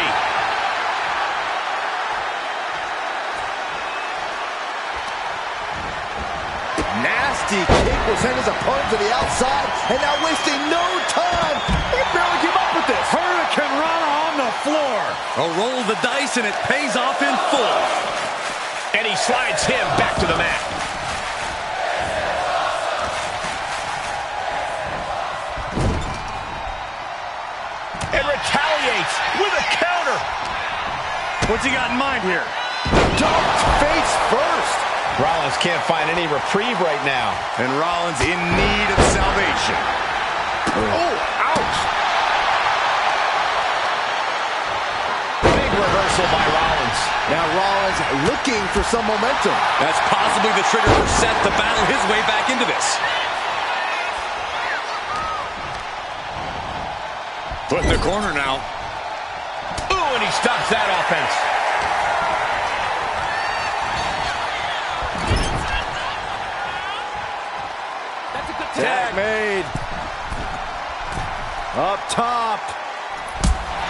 Nasty kick will send his opponent to the outside, and now wasting no time. He can barely keep up with this. Hurricane Rana on the floor. A roll of the dice, and it pays off in full. And he slides him back to the mat. And retaliates with a counter. What's he got in mind here? Dumped face first. Rollins can't find any reprieve right now. And Rollins in need of salvation. Oh, ouch. Big reversal by Rollins. Now Rollins looking for some momentum. That's possibly the trigger for Seth to battle his way back into this. Put in the corner now. Ooh, and he stops that offense. Tag made. Up top.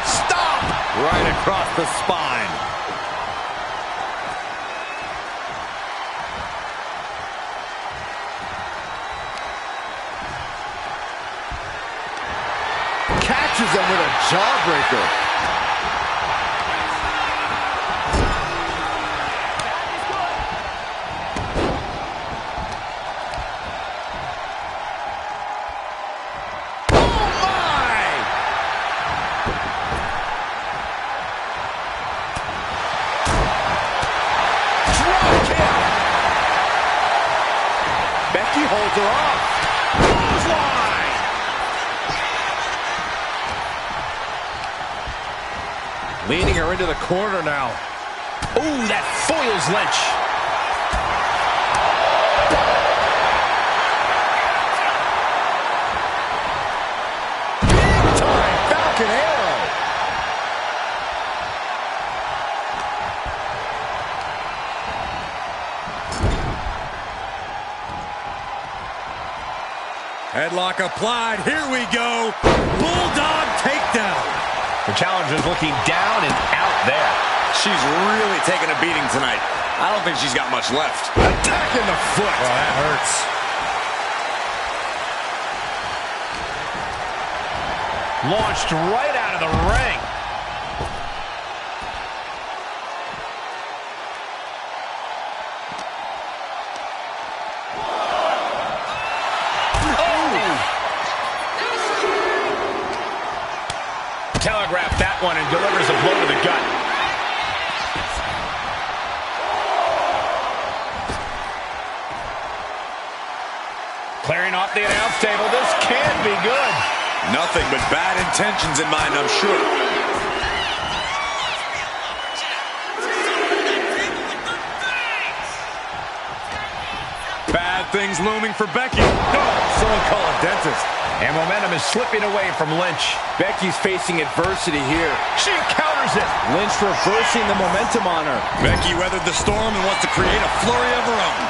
Stop! Right across the spine. Catches him with a jawbreaker. Holds her off. Clothesline. Leading her into the corner now. Ooh, that foils Lynch. Big time Falcon Arrow. Headlock applied. Here we go. Bulldog takedown. The challenger's looking down and out there. She's really taking a beating tonight. I don't think she's got much left. Attacking the foot. Oh, that hurts. Launched right out of the ring. Telegraphed that one and delivers a blow to the gut. Clearing off the announce table. This can't be good. Nothing but bad intentions in mind, I'm sure. Bad things looming for Becky. Oh, someone call a dentist. And momentum is slipping away from Lynch. Becky's facing adversity here. She counters it. Lynch reversing the momentum on her. Becky weathered the storm and wants to create a flurry of her own.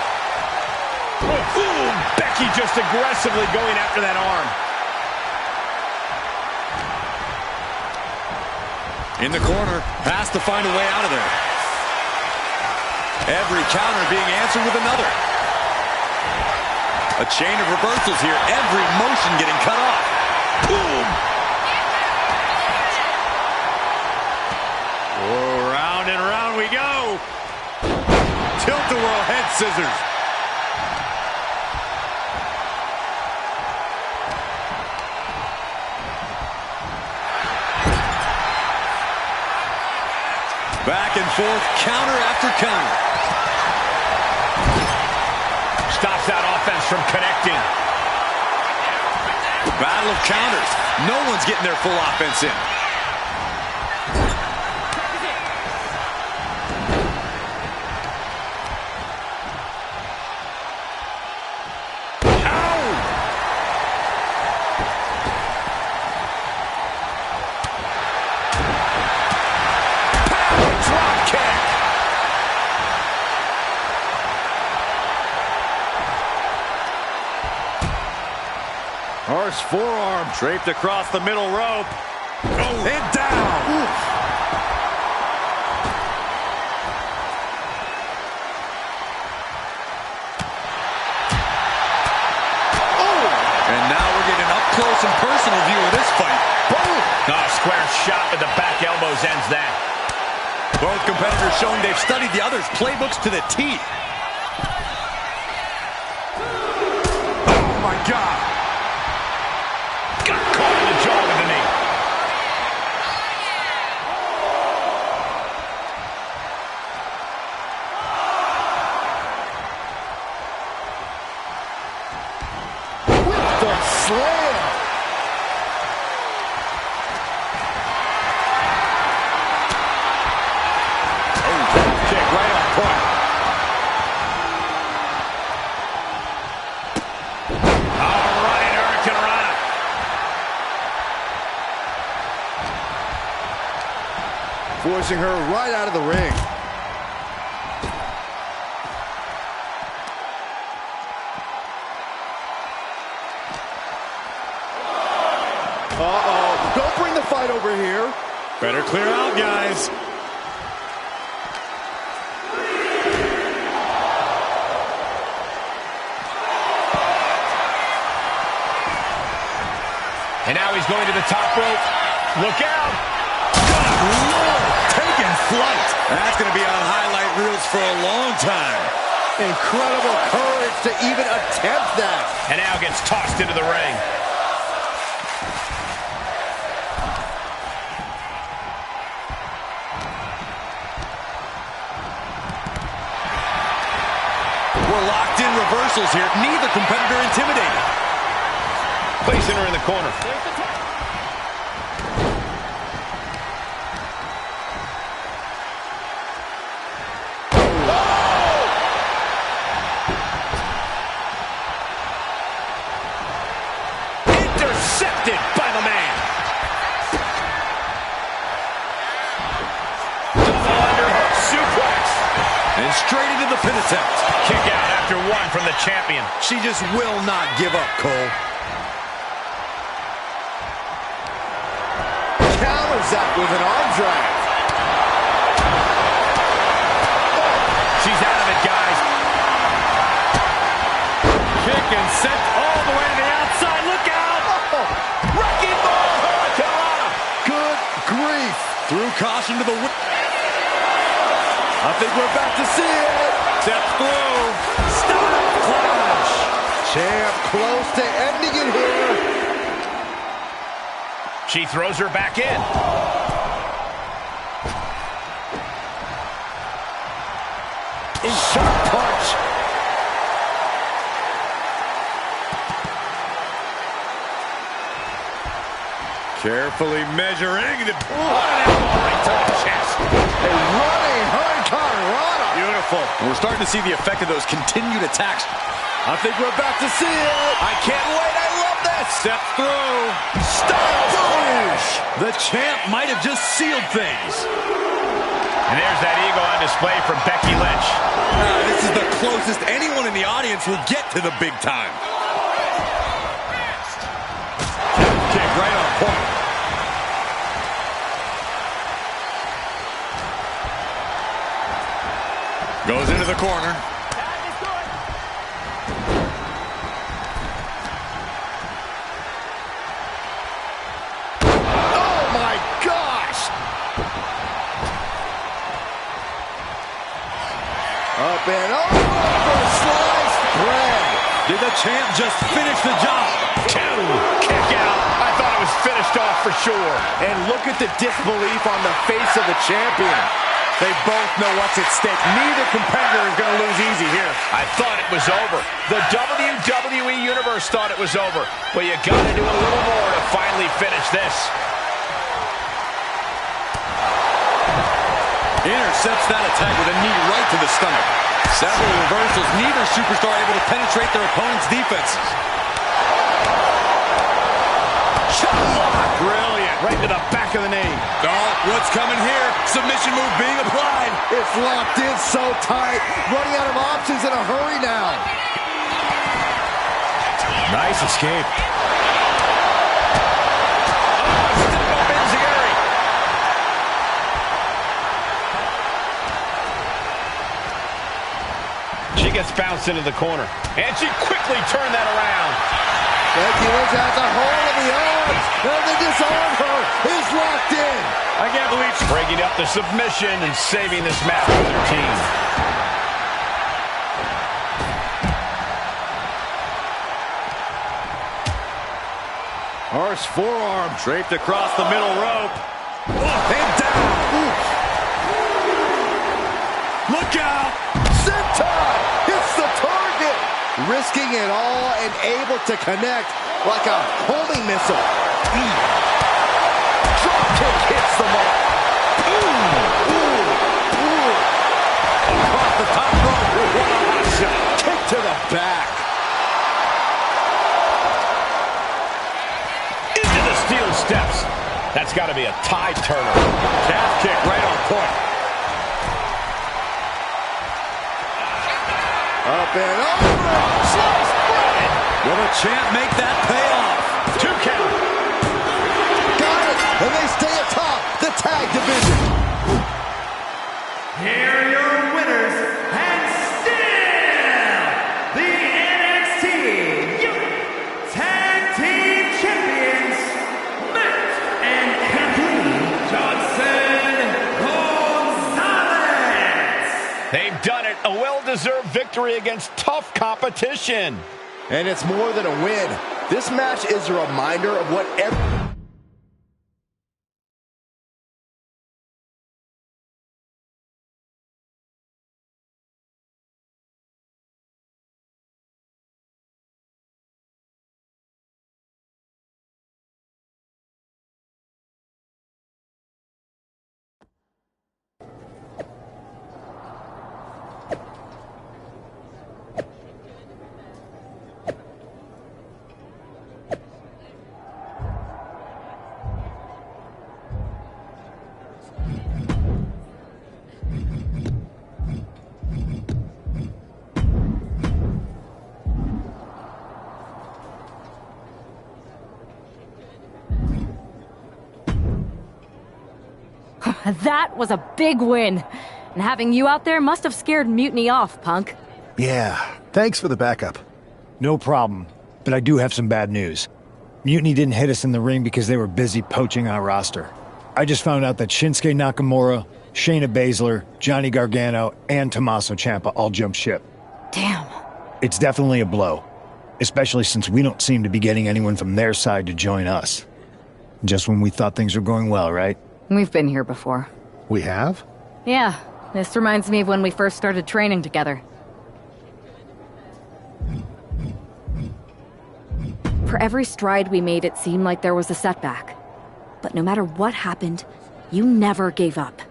Ooh, Becky just aggressively going after that arm. In the corner, has to find a way out of there. Every counter being answered with another. A chain of reversals here. Every motion getting cut off. Boom! Oh, round and round we go. Tilt-a-whirl head scissors. Back and forth, counter after counter. Stops that offense from connecting. Battle of counters. No one's getting their full offense in. Horse forearm draped across the middle rope. Oh, and down. Oof. Oh. And now we're getting an up-close and personal view of this fight. Boom. Oh, square shot with the back elbows ends that. Both competitors showing they've studied the other's playbooks to the teeth. Oh, my God. Got caught in the jaw with the knee. With the slam. Oh, kick right on point. All right, Hurricane Rana. Forcing her right out of the ring. Uh-oh. Don't bring the fight over here. Better clear out, guys. And now he's going to the top rope. Look out. Lord, taking flight. That's going to be on highlight reels for a long time. Incredible courage to even attempt that. And now gets tossed into the ring. We're locked in reversals here. Neither competitor intimidated. Placing her in the corner. Intercepted by the man. Double underhook suplex. And straight into the pin attempt. Kick out after one from the champion. She just will not give up, Cole. Counters that with an arm drag. She's out of it, guys. Kick and sent all the way to the outside. Look out! Wrecking ball, Hurricane. Good grief. Threw caution to the wind. I think we're about to see it. Step through. Stop clash. Champ close to ending it here. She throws her back in. Sharp punch. Carefully measuring the... Right to the chest. A running Hurricane Rana. Beautiful. And we're starting to see the effect of those continued attacks. I think we're about to see it. I can't wait. I love this. Step through. Style finish. The champ might have just sealed things. And there's that ego on display from Becky Lynch. This is the closest anyone in the audience will get to the big time. Kick right on point. Goes into the corner. Up and over, sliced bread. Did the champ just finish the job? 2, kick out. I thought it was finished off for sure. And look at the disbelief on the face of the champion. They both know what's at stake. Neither competitor is going to lose easy here. I thought it was over. The WWE Universe thought it was over. But you got to do a little more to finally finish this. Intercepts that attack with a knee right to the stomach. Several reversals, neither superstar able to penetrate their opponent's defenses. Shot block. Brilliant. Right to the back of the knee. Oh, what's coming here? Submission move being applied. It's locked in so tight. Running out of options in a hurry now. Nice escape. She gets bounced into the corner. And she quickly turned that around. Becky Lynch has a hold of the arms. And the disarm her is locked in. I can't believe she's breaking up the submission and saving this match for their team. Harsh forearm draped across the middle rope. And down. Look out. Senton hits the target. Risking it all and able to connect like a homing missile. Drop kick hits the mark. Across the top rope. What a hot shot. Kick to the back. Into the steel steps. That's got to be a tide turner. Calf kick right on point. Up and over. Slice bread. Will the champ make that pay off? 2 count. Got it. And they stay atop the tag division. Here are your winners, and still the NXT Tag Team Champions, Matt and Kathleen Johnson Gonzalez. They've done it. A well-deserved victory against tough competition. And it's more than a win. This match is a reminder of what That was a big win. And having you out there must have scared Mutiny off, Punk. Yeah, thanks for the backup. No problem, but I do have some bad news. Mutiny didn't hit us in the ring because they were busy poaching our roster. I just found out that Shinsuke Nakamura, Shayna Baszler, Johnny Gargano, and Tommaso Ciampa all jumped ship. Damn. It's definitely a blow, especially since we don't seem to be getting anyone from their side to join us. Just when we thought things were going well, right? We've been here before. We have? Yeah, this reminds me of when we first started training together. For every stride we made, it seemed like there was a setback. But no matter what happened, you never gave up.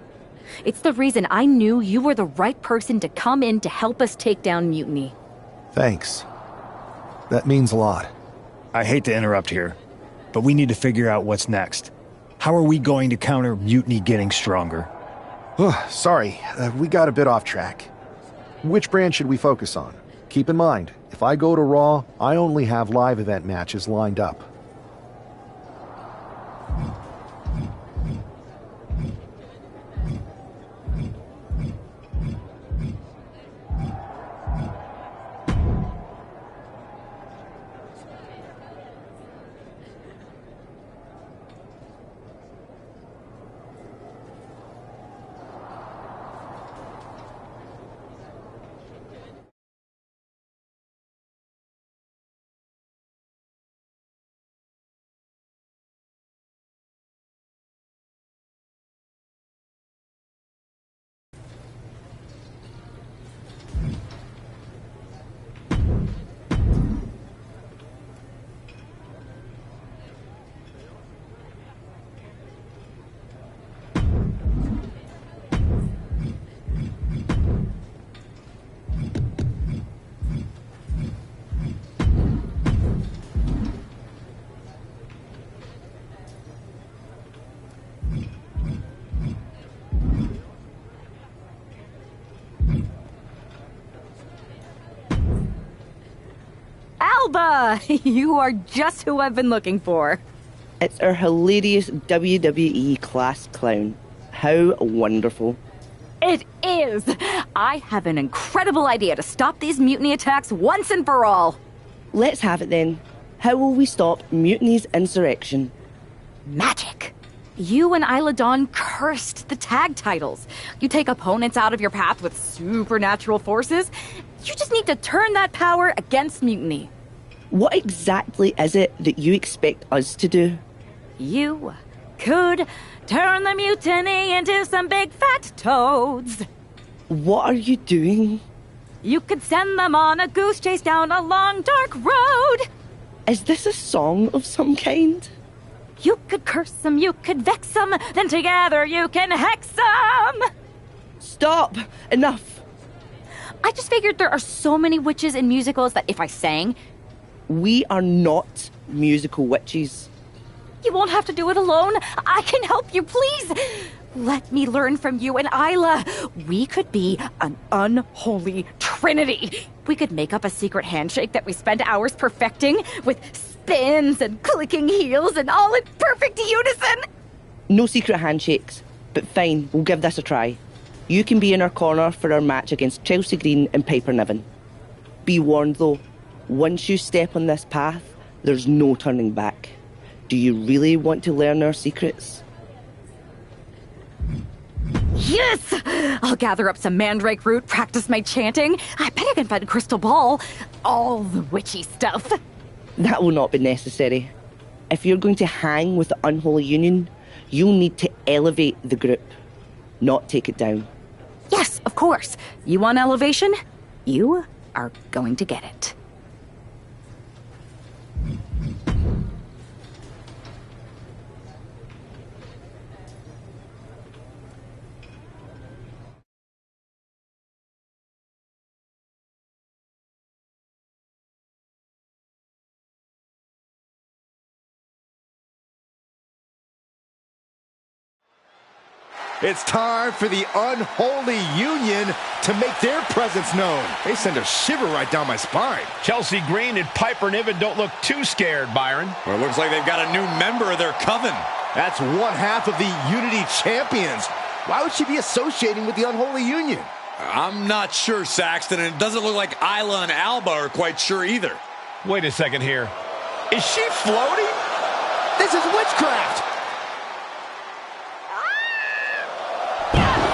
It's the reason I knew you were the right person to come in to help us take down Mutiny. Thanks. That means a lot. I hate to interrupt here, but we need to figure out what's next. How are we going to counter Mutiny getting stronger? Sorry, we got a bit off track. Which brand should we focus on? Keep in mind, if I go to Raw, I only have live event matches lined up. Alba! You are just who I've been looking for. It's our hilarious WWE class clown. How wonderful. It is! I have an incredible idea to stop these mutiny attacks once and for all. Let's have it then. How will we stop Mutiny's insurrection? Magic. You and Isla Dawn cursed the tag titles. You take opponents out of your path with supernatural forces. You just need to turn that power against Mutiny. What exactly is it that you expect us to do? You could turn the mutiny into some big fat toads. What are you doing? You could send them on a goose chase down a long, dark road. Is this a song of some kind? You could curse them, you could vex them, then together you can hex them. Stop! Enough! I just figured there are so many witches in musicals that if I sang... We are not musical witches. You won't have to do it alone. I can help you, please. Let me learn from you and Isla. We could be an unholy trinity. We could make up a secret handshake that we spend hours perfecting with spins and clicking heels and all in perfect unison. No secret handshakes, but fine, we'll give this a try. You can be in our corner for our match against Chelsea Green and Piper Niven. Be warned though, once you step on this path, there's no turning back. Do you really want to learn our secrets? Yes! I'll gather up some mandrake root, practice my chanting. I bet I can find a crystal ball. All the witchy stuff. That will not be necessary. If you're going to hang with the Unholy Union, you'll need to elevate the group, not take it down. Yes, of course. You want elevation? You are going to get it. It's time for the Unholy Union to make their presence known. They send a shiver right down my spine. Chelsea Green and Piper Niven don't look too scared, Byron. Well, it looks like they've got a new member of their coven. That's one half of the Unity Champions. Why would she be associating with the Unholy Union? I'm not sure, Saxton, and it doesn't look like Isla and Alba are quite sure either. Wait a second here. Is she floating? This is witchcraft.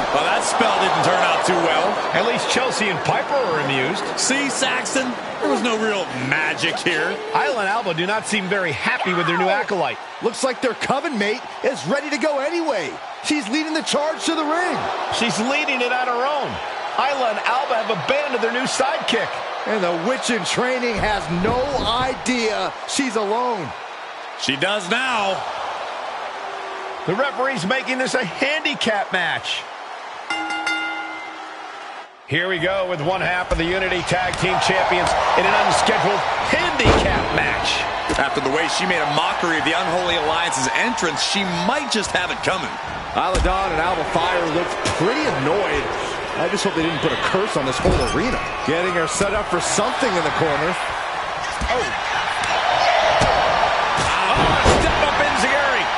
Well, that spell didn't turn out too well. At least Chelsea and Piper are amused. See, Saxton? There was no real magic here. Isla and Alba do not seem very happy with their new acolyte. Looks like their coven mate is ready to go anyway. She's leading the charge to the ring. She's leading it on her own. Isla and Alba have abandoned their new sidekick. And the witch in training has no idea she's alone. She does now. The referee's making this a handicap match. Here we go with one half of the Unity Tag Team Champions in an unscheduled handicap match. After the way she made a mockery of the Unholy Alliance's entrance, she might just have it coming. Isla Dawn and Alba Fire looked pretty annoyed. I just hope they didn't put a curse on this whole arena. Getting her set up for something in the corner. Oh, step up Enziguri.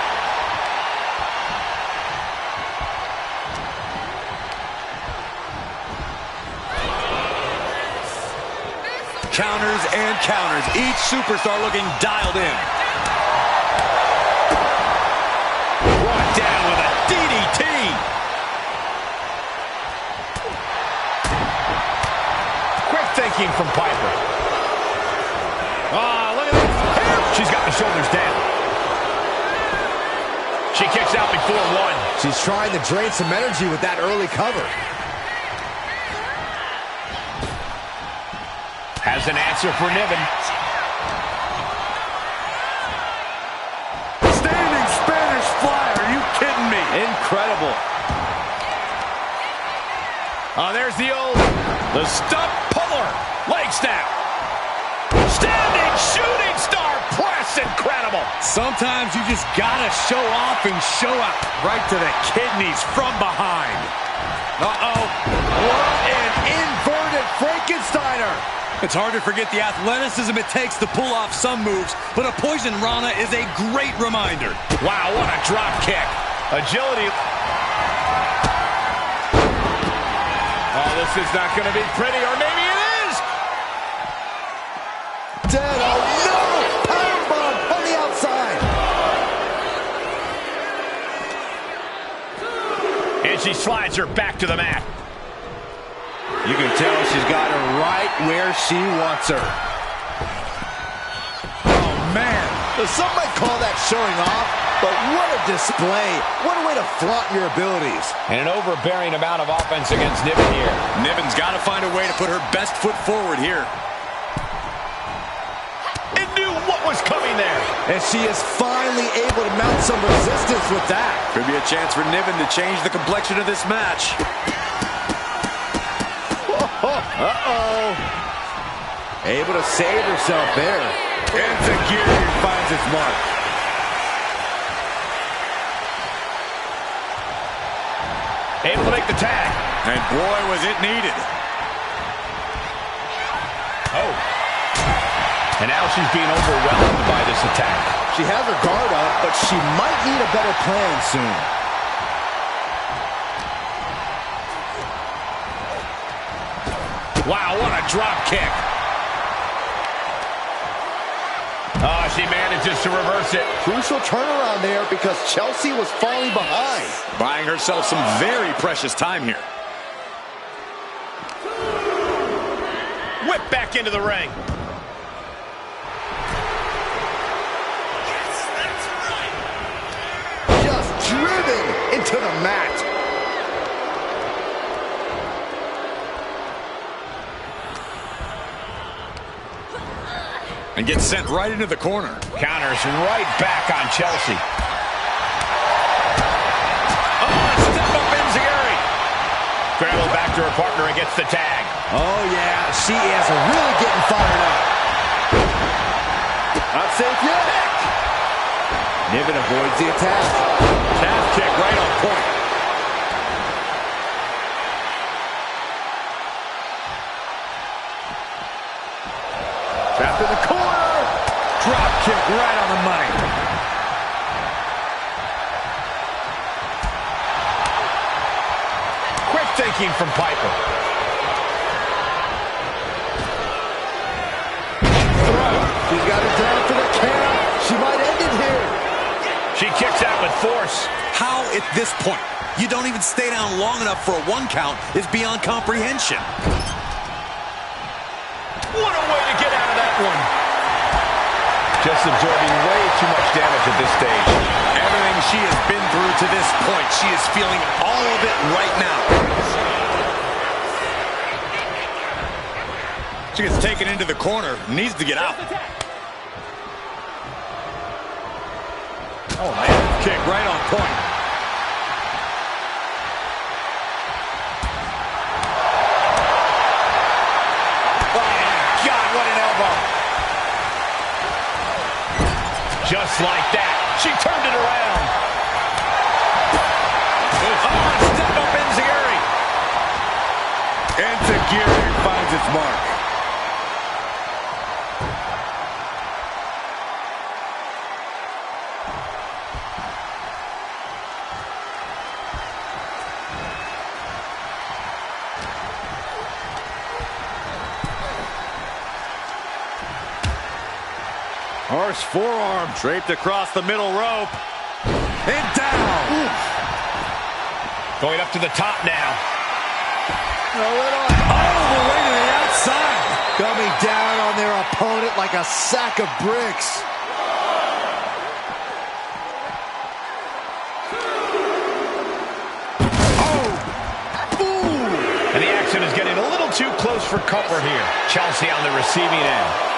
Counters and counters. Each superstar looking dialed in. Brought down with a DDT. Quick thinking from Piper. Look at this. She's got the shoulders down. She kicks out before one. She's trying to drain some energy with that early cover. Has an answer for Niven. Standing Spanish fly, are you kidding me? Incredible. There's the stump puller. Leg snap. Standing shooting star press. Incredible. Sometimes you just gotta show off and show out. Right to the kidneys from behind. Uh-oh. What an inverted Frankensteiner. It's hard to forget the athleticism it takes to pull off some moves, but a poison Rana is a great reminder. Wow, what a drop kick. Agility. Oh, this is not going to be pretty, or maybe it is. Dead. Oh, no! Powerbomb on the outside. And she slides her back to the mat. You can tell she's got her right where she wants her. Oh, man. Some might call that showing off, but what a display. What a way to flaunt your abilities. And an overbearing amount of offense against Niven here. Niven's got to find a way to put her best foot forward here. It knew what was coming there. And she is finally able to mount some resistance with that. Could be a chance for Niven to change the complexion of this match. Uh-oh. Able to save herself there. And Zagiri finds its mark. Able to make the tag. And boy, was it needed. Oh. And now she's being overwhelmed by this attack. She has her guard up, but she might need a better plan soon. Wow, what a drop kick. Oh, she manages to reverse it. Crucial turnaround there because Chelsea was falling behind. Buying herself some very precious time here. Whip back into the ring. Just driven into the mat. And gets sent right into the corner. Counters right back on Chelsea. Oh, step up Enziguri. Scrambles back to her partner and gets the tag. Oh, yeah, she is really getting fired up. Not safe yet. Niven avoids the attack. Calf kick right on point. Trapped in the corner. Drop kick right on the money. Quick thinking from Piper. She's got it down for the count. She might end it here. She kicks out with force. How at this point you don't even stay down long enough for a 1 count is beyond comprehension. What a way to get out of that one. Just absorbing way too much damage at this stage. Everything she has been through to this point, she is feeling all of it right now. She gets taken into the corner, needs to get out. Oh, man, kick right on point. Just like that, she turned it around. Oh, step up Enziguri. Enziguri finds its mark. Harsh forearm draped across the middle rope. And down. Ooh. Going up to the top now. All the way to the outside. Coming down on their opponent like a sack of bricks. Oh. Ooh. And the action is getting a little too close for comfort here. Chelsea on the receiving end.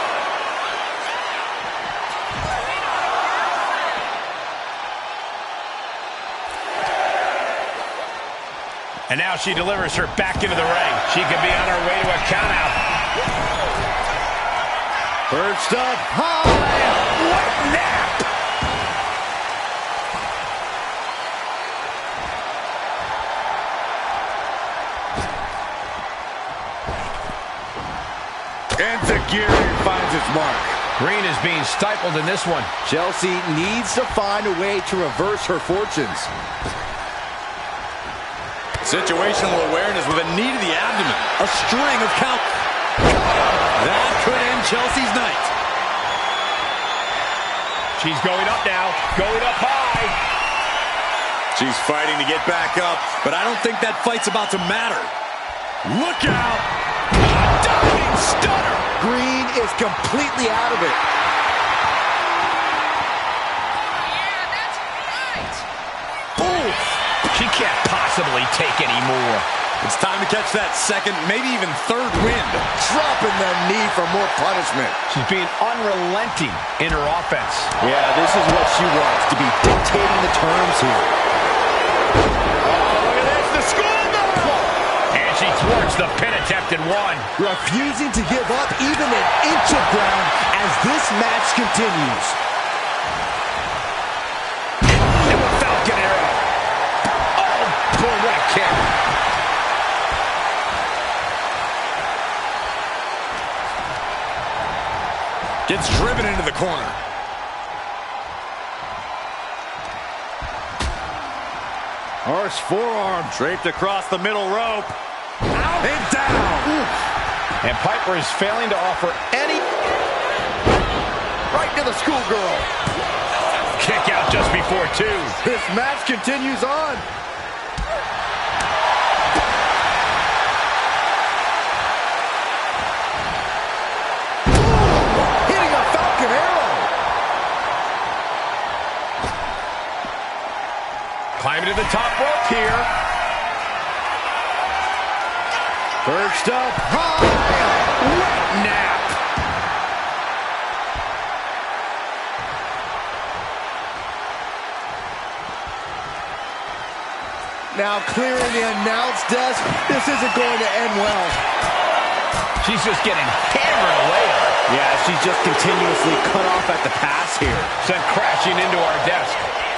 And now she delivers her back into the ring. She could be on her way to a countout. Perched up high. What nap? And Zagiri finds its mark. Green is being stifled in this one. Chelsea needs to find a way to reverse her fortunes. Situational awareness with a knee to the abdomen. A string of count. That could end Chelsea's night. She's going up now, going up high. She's fighting to get back up, but I don't think that fight's about to matter. Look out! A diving stunner! Green is completely out of it. Yeah, that's right. Ooh, she can't possibly take any more. It's time to catch that second, maybe even third wind. Dropping the knee for more punishment. She's being unrelenting in her offense. Yeah, this is what she wants, to be dictating the terms here. Look at this, the schoolgirl! And she thwarts the pin attempt in one. Refusing to give up even an inch of ground as this match continues. And the Falcon arrow. Oh, boy, what a kick. Gets driven into the corner. Harsh forearm. Draped across the middle rope. Out and down. And Piper is failing to offer any... Right to the schoolgirl. Kick out just before two. This match continues on. Hitting a Falcon arrow. Climbing to the top rope here. Perched up high. Wet nap. Now clearing the announce desk. This isn't going to end well. She's just getting hammered away on it. Yeah, she's just continuously cut off at the pass here. Sent crashing into our desk.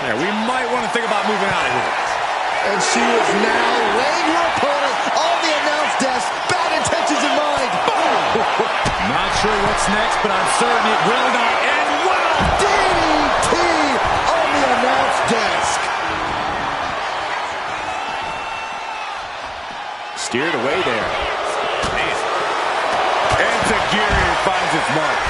Yeah, we might want to think about moving out of here. And she is now laying her opponent on the announce desk. Bad intentions in mind. Not sure what's next, but I'm certain it will not end well. DDT on the announce desk. Steered away there. And Zagiri finds its mark.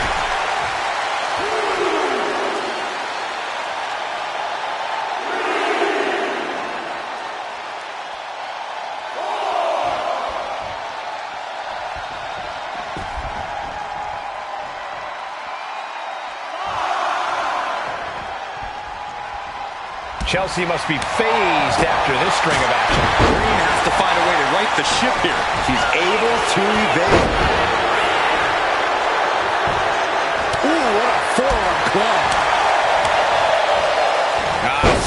Chelsea must be phased after this string of action. Green has to find a way to right the ship here. She's able to evade. Ooh, what a forearm club.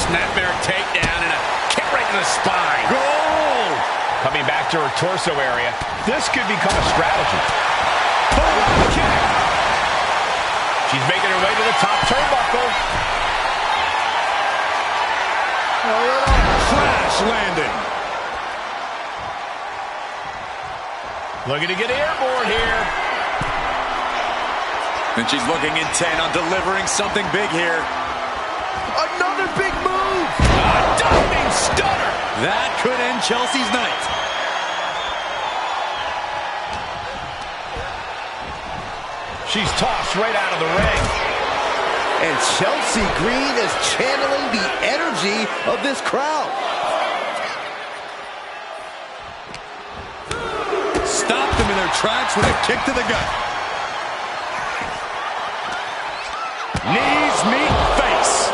Snapmare takedown and a kick right to the spine. Goal! Coming back to her torso area. This could become a strategy. Boom! Kick! She's making her way to the top turnbuckle. Crash landing. Looking to get airborne here. And she's looking intent on delivering something big here. Another big move. A diving stunner. That could end Chelsea's night. She's tossed right out of the ring. And Chelsea Green is channeling the energy of this crowd. Stopped them in their tracks with a kick to the gut. Knees meet face.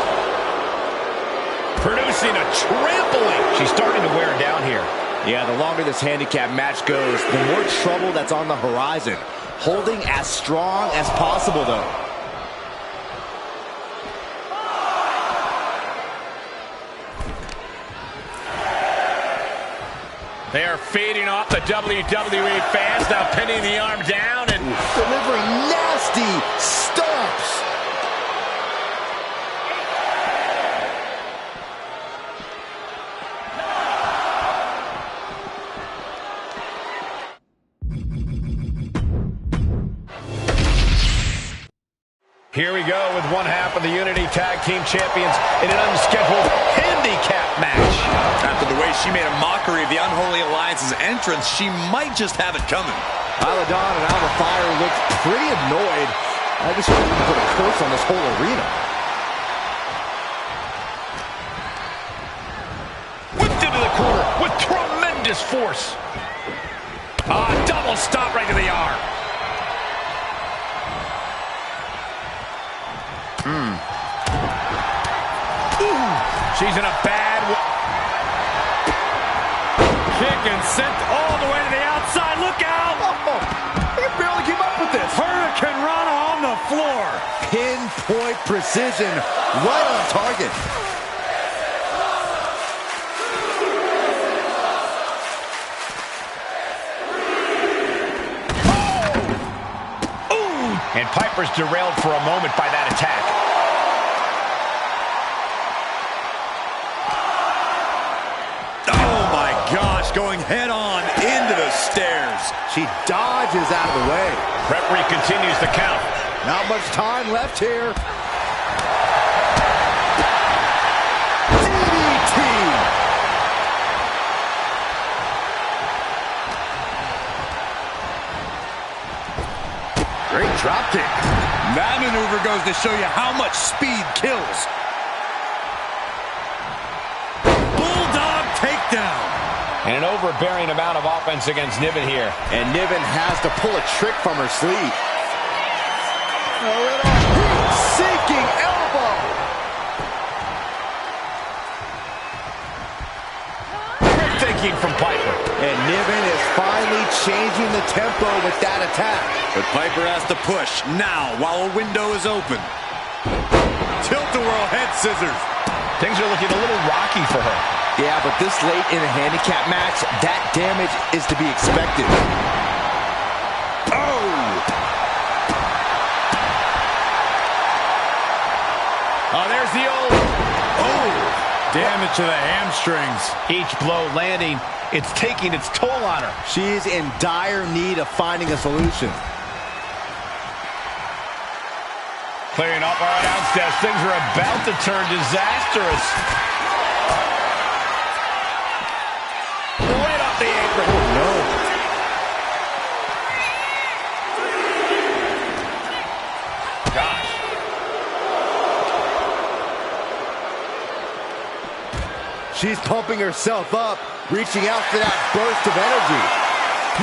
Producing a trampling. She's starting to wear down here. Yeah, the longer this handicap match goes, the more trouble that's on the horizon. Holding as strong as possible, though. They are feeding off the WWE fans, now pinning the arm down and delivering nasty stomps. Here we go with one half of the Unity Tag Team Champions in an unscheduled handicap match. After the way she made a mockery of the Unholy Alliance's entrance, she might just have it coming. Isla Dawn and Alba Fire looked pretty annoyed. I just hope we put a curse on this whole arena. Whipped into the corner with tremendous force. Double stop right to the arm. She's in a bad Kick and sent all the way to the outside. Look out! Oh, he barely came up with this. Hurricane Rana on the floor. Pinpoint precision, right on target. And Piper's derailed for a moment by that attack. Oh my gosh, going head on into the stairs. She dodges out of the way. Referee continues the count. Not much time left here. DDT! Great dropkick. That maneuver goes to show you how much speed kills. Bulldog takedown. And an overbearing amount of offense against Niven here. And Niven has to pull a trick from her sleeve. Heat-seeking elbow. Quick thinking from Piper. And Niven is finally changing the tempo with that attack. But Piper has to push now while a window is open. Tilt-a-whirl head scissors. Things are looking a little rocky for her. Yeah, but this late in a handicap match, that damage is to be expected. Oh, there's the old... Damage to the hamstrings. Each blow landing, it's taking its toll on her. She's in dire need of finding a solution. Clearing up our announce desk. Things are about to turn disastrous. Right off the apron. Oh, no. Gosh. She's pumping herself up, reaching out for that burst of energy.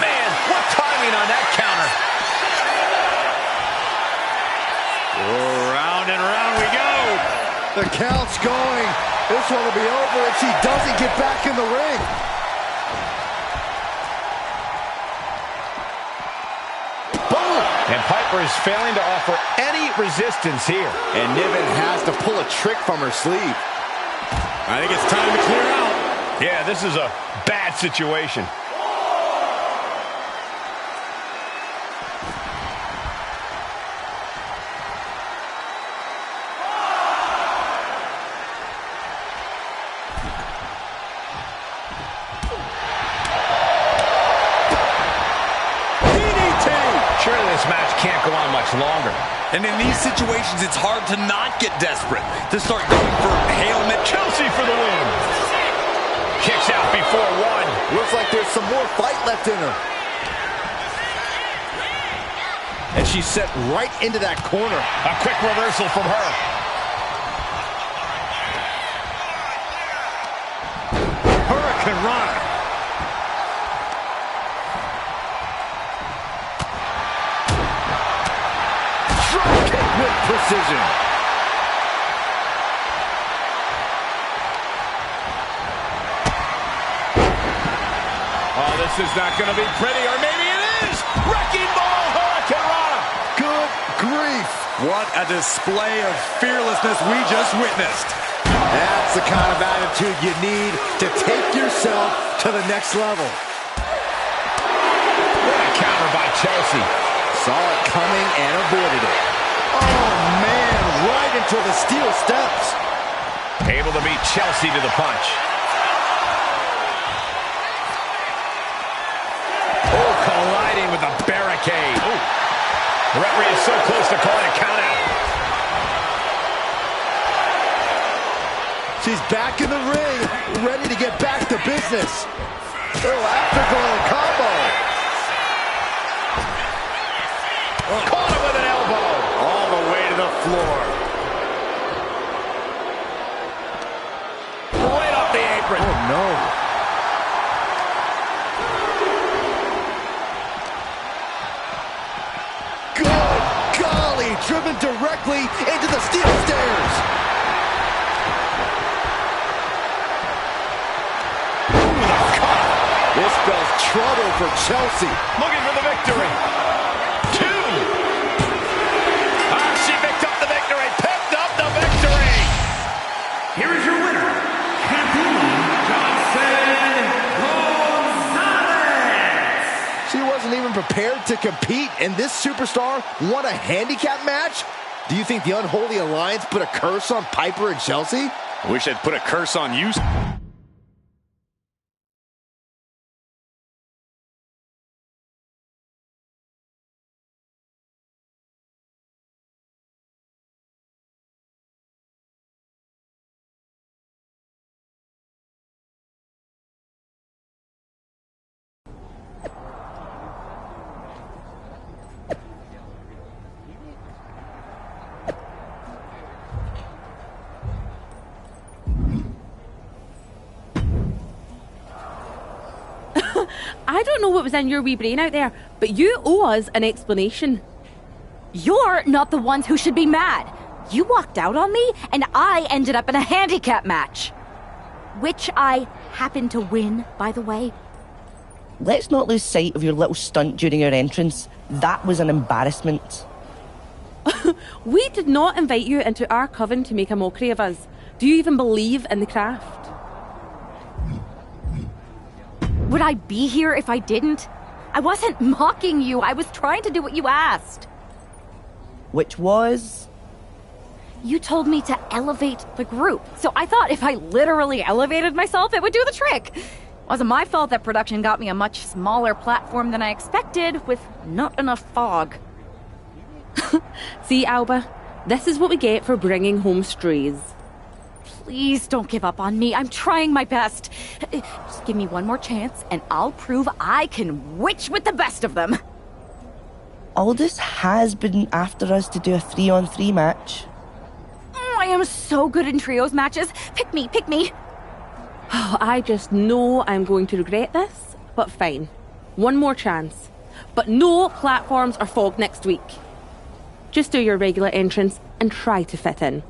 Man, what timing on that counter. Round and round we go. The count's going. This one will be over if she doesn't get back in the ring. Boom! And Piper is failing to offer any resistance here. And Niven has to pull a trick from her sleeve. I think it's time to clear out. Yeah, this is a bad situation. Surely this match can't go on much longer. And in these situations, it's hard to not get desperate, to start going for Hail Mary. Chelsea for the win. Kicks out before one. Looks like there's some more fight left in her. And she's set right into that corner. A quick reversal from her. Hurricane Rana. With precision. Oh, this is not going to be pretty, or maybe it is! Wrecking ball, Hurricane Rana! Good grief. What a display of fearlessness we just witnessed. That's the kind of attitude you need to take yourself to the next level. What a counter by Chelsea. Saw it coming and avoided it. Oh, man, right into the steel steps. Able to beat Chelsea to the punch. Oh, colliding with a barricade. Oh. The referee is so close to calling a count out. She's back in the ring, ready to get back to business. Oh, afterglow combo. Caught him with an elbow. All the way to the floor. Right off the apron. Oh, no. Good golly, driven directly into the steel stairs. This spells trouble for Chelsea. Looking for the victory. 2. She picked up the victory. Picked up the victory. Here is your winner, Kathleen Gonzalez. She wasn't even prepared to compete, and this superstar won a handicap match? Do you think the Unholy Alliance put a curse on Piper and Chelsea? I wish I'd put a curse on you. I don't know what was in your wee brain out there, but you owe us an explanation. You're not the ones who should be mad. You walked out on me, and I ended up in a handicap match. Which I happened to win, by the way. Let's not lose sight of your little stunt during your entrance. That was an embarrassment. We did not invite you into our coven to make a mockery of us. Do you even believe in the craft? Would I be here if I didn't? I wasn't mocking you. I was trying to do what you asked. Which was? You told me to elevate the group. So I thought if I literally elevated myself, it would do the trick. It wasn't my fault that production got me a much smaller platform than I expected with not enough fog. See, Alba, this is what we get for bringing home strays. Please don't give up on me. I'm trying my best. Just give me one more chance, and I'll prove I can witch with the best of them. Aldous has been after us to do a 3-on-3 match. I am so good in trios matches. Pick me, pick me. Oh, I just know I'm going to regret this, but fine. One more chance. But no platforms or fog next week. Just do your regular entrance and try to fit in.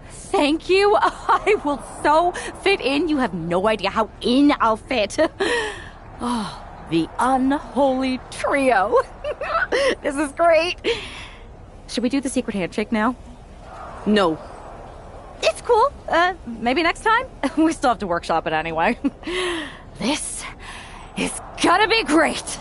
Thank you. I will so fit in. You have no idea how in I'll fit. Oh, the unholy trio. This is great. Should we do the secret handshake now? No. It's cool. Maybe next time? We still have to workshop it anyway. This is gonna be great.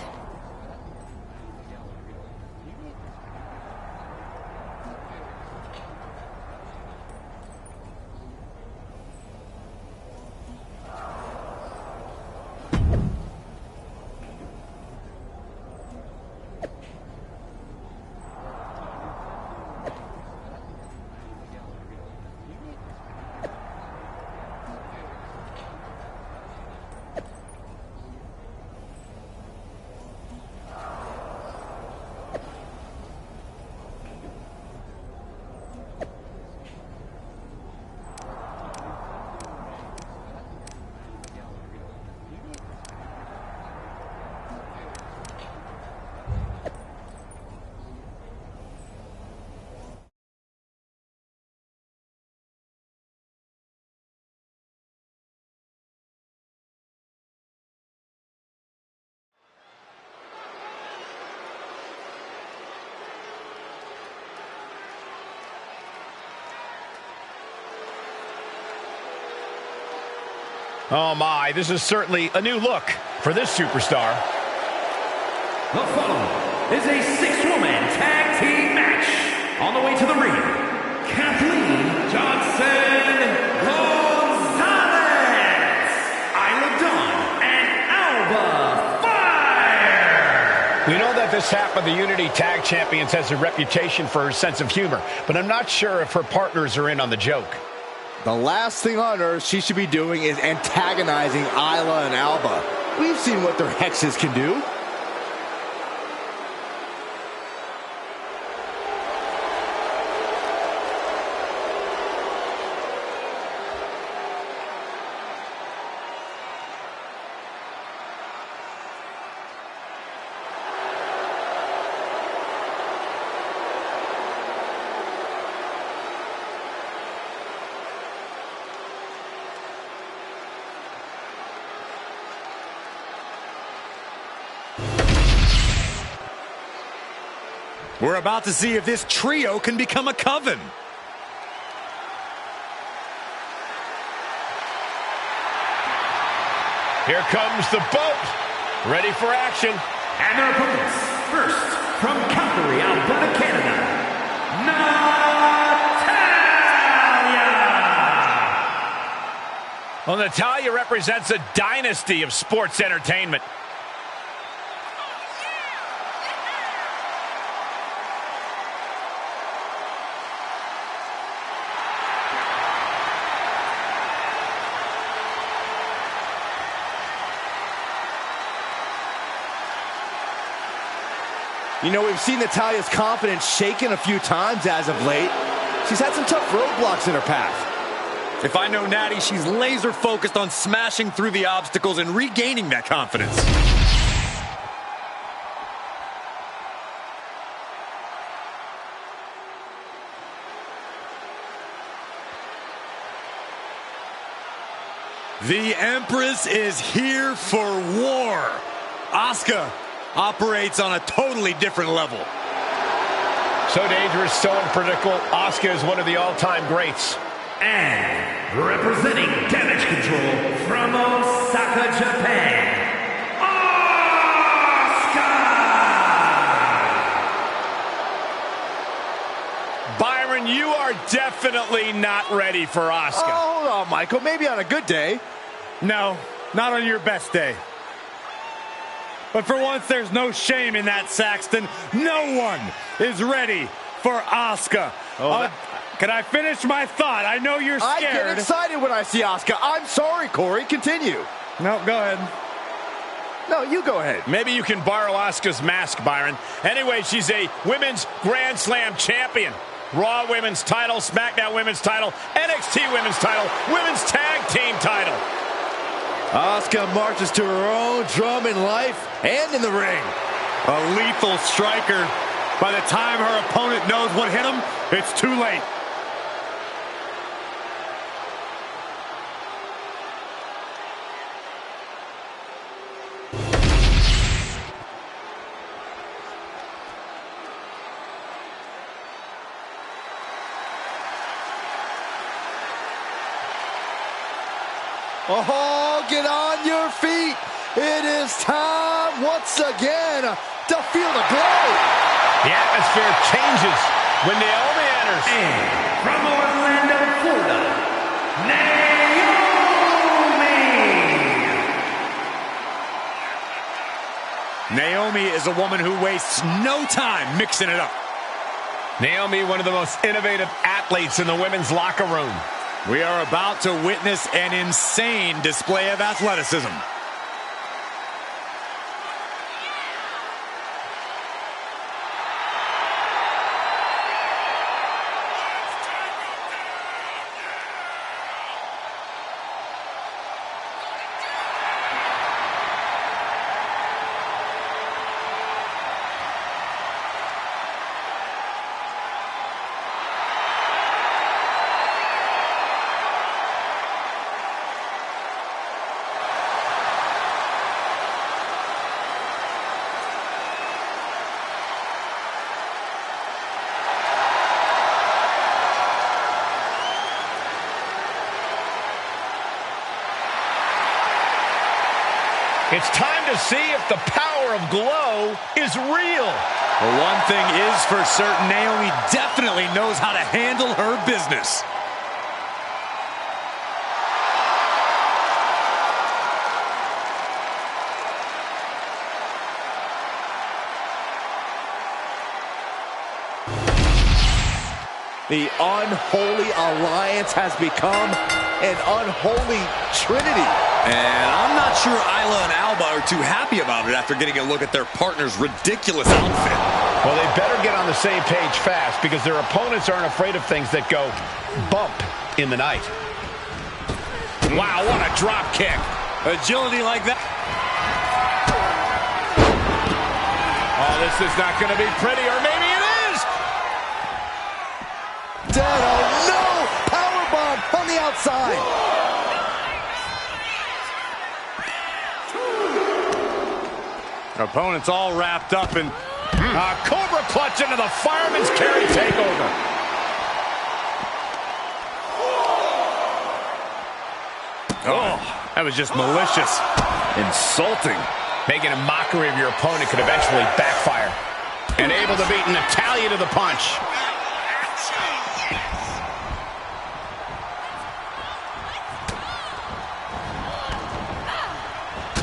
Oh my, this is certainly a new look for this superstar. The following is a 6-woman tag team match. On the way to the ring, Kathleen Gonzalez, Isla Dawn, and Alba Fire. We know that this half of the Unity Tag Champions has a reputation for her sense of humor, but I'm not sure if her partners are in on the joke. The last thing on earth she should be doing is antagonizing Isla and Alba. We've seen what their hexes can do. We're about to see if this trio can become a coven. Here comes the boat, ready for action. And their opponents, first, from Calgary, Alberta, Canada, Natalya! Well, Natalya represents a dynasty of sports entertainment. You know, we've seen Natalya's confidence shaken a few times as of late. She's had some tough roadblocks in her path. If I know Natty, she's laser focused on smashing through the obstacles and regaining that confidence. The Empress is here for war. Asuka operates on a totally different level. So dangerous, so unpredictable. Asuka is one of the all-time greats. And representing Damage Control from Osaka, Japan, Asuka! Byron, you are definitely not ready for Asuka. Oh, hold on, Michael. Maybe on a good day. No, not on your best day. But for once, there's no shame in that, Saxton. No one is ready for Asuka. Can I finish my thought? I know you're scared. I get excited when I see Asuka. I'm sorry, Corey. Continue. No, go ahead. No, you go ahead. Maybe you can borrow Asuka's mask, Byron. Anyway, she's a women's Grand Slam champion. Raw women's title, SmackDown women's title, NXT women's title, women's tag team title. Asuka marches to her own drum in life and in the ring. A lethal striker. By the time her opponent knows what hit him, it's too late. Oh, get on your feet. It is time once again to feel the glow. The atmosphere changes when Naomi enters. And from Orlando, Florida, Naomi! Naomi is a woman who wastes no time mixing it up. Naomi, one of the most innovative athletes in the women's locker room. We are about to witness an insane display of athleticism. It's time to see if the power of Glow is real. Well, one thing is for certain, Naomi definitely knows how to handle her business. The unholy alliance has become an unholy trinity. And I'm not sure Isla and Alba are too happy about it after getting a look at their partner's ridiculous outfit. Well, they better get on the same page fast because their opponents aren't afraid of things that go bump in the night. Wow, what a drop kick. Agility like that. Oh, this is not going to be pretty, or maybe it is. Dead, oh no! Powerbomb on the outside. Opponents all wrapped up in Cobra clutch into the fireman's carry takeover. Oh, that was just malicious. Insulting. Making a mockery of your opponent could eventually backfire. And able to beat Natalya to the punch.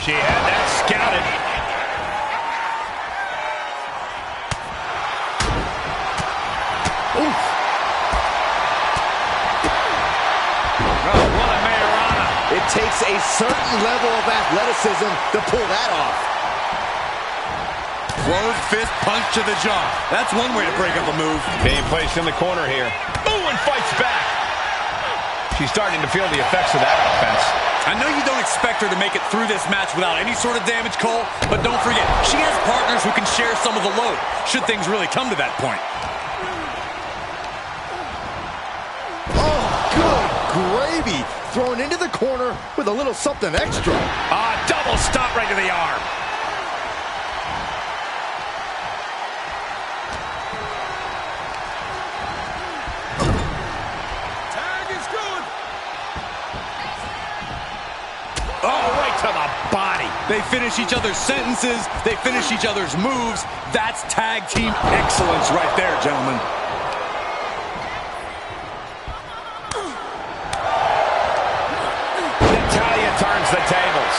She had that scouted. Oof. Oh, what a Mayorana. It takes a certain level of athleticism to pull that off. Closed fist punch to the jaw. That's one way to break up a move. Being placed in the corner here. Ooh, and fights back. She's starting to feel the effects of that offense. I know you don't expect her to make it through this match without any sort of damage, Cole, but don't forget, she has partners who can share some of the load, should things really come to that point. Oh, good gravy. Thrown into the corner with a little something extra. Double stop right to the arm. To the body. They finish each other's sentences. They finish each other's moves. That's tag team excellence right there, gentlemen. Natalya turns the tables.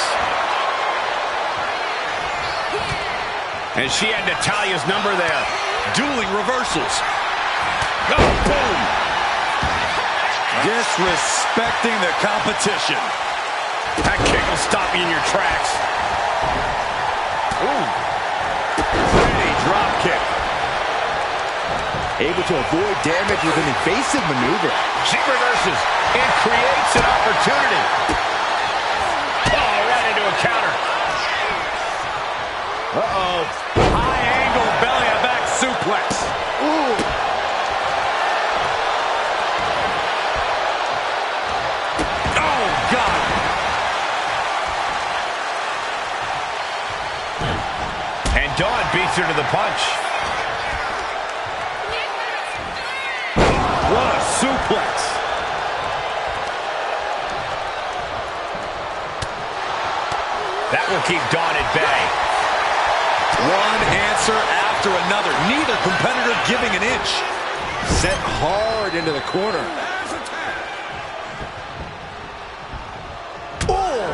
And she had Natalya's number there. Dueling reversals. Oh, boom. Disrespecting the competition. That kick will stop you in your tracks. Ooh. Pretty drop kick. Able to avoid damage with an evasive maneuver. She reverses and creates an opportunity. Oh, right into a counter. Uh-oh. High angle belly to back suplex. Ooh. Oh, God. Dawn beats her to the punch. What a suplex. That will keep Dawn at bay. One answer after another. Neither competitor giving an inch. Set hard into the corner.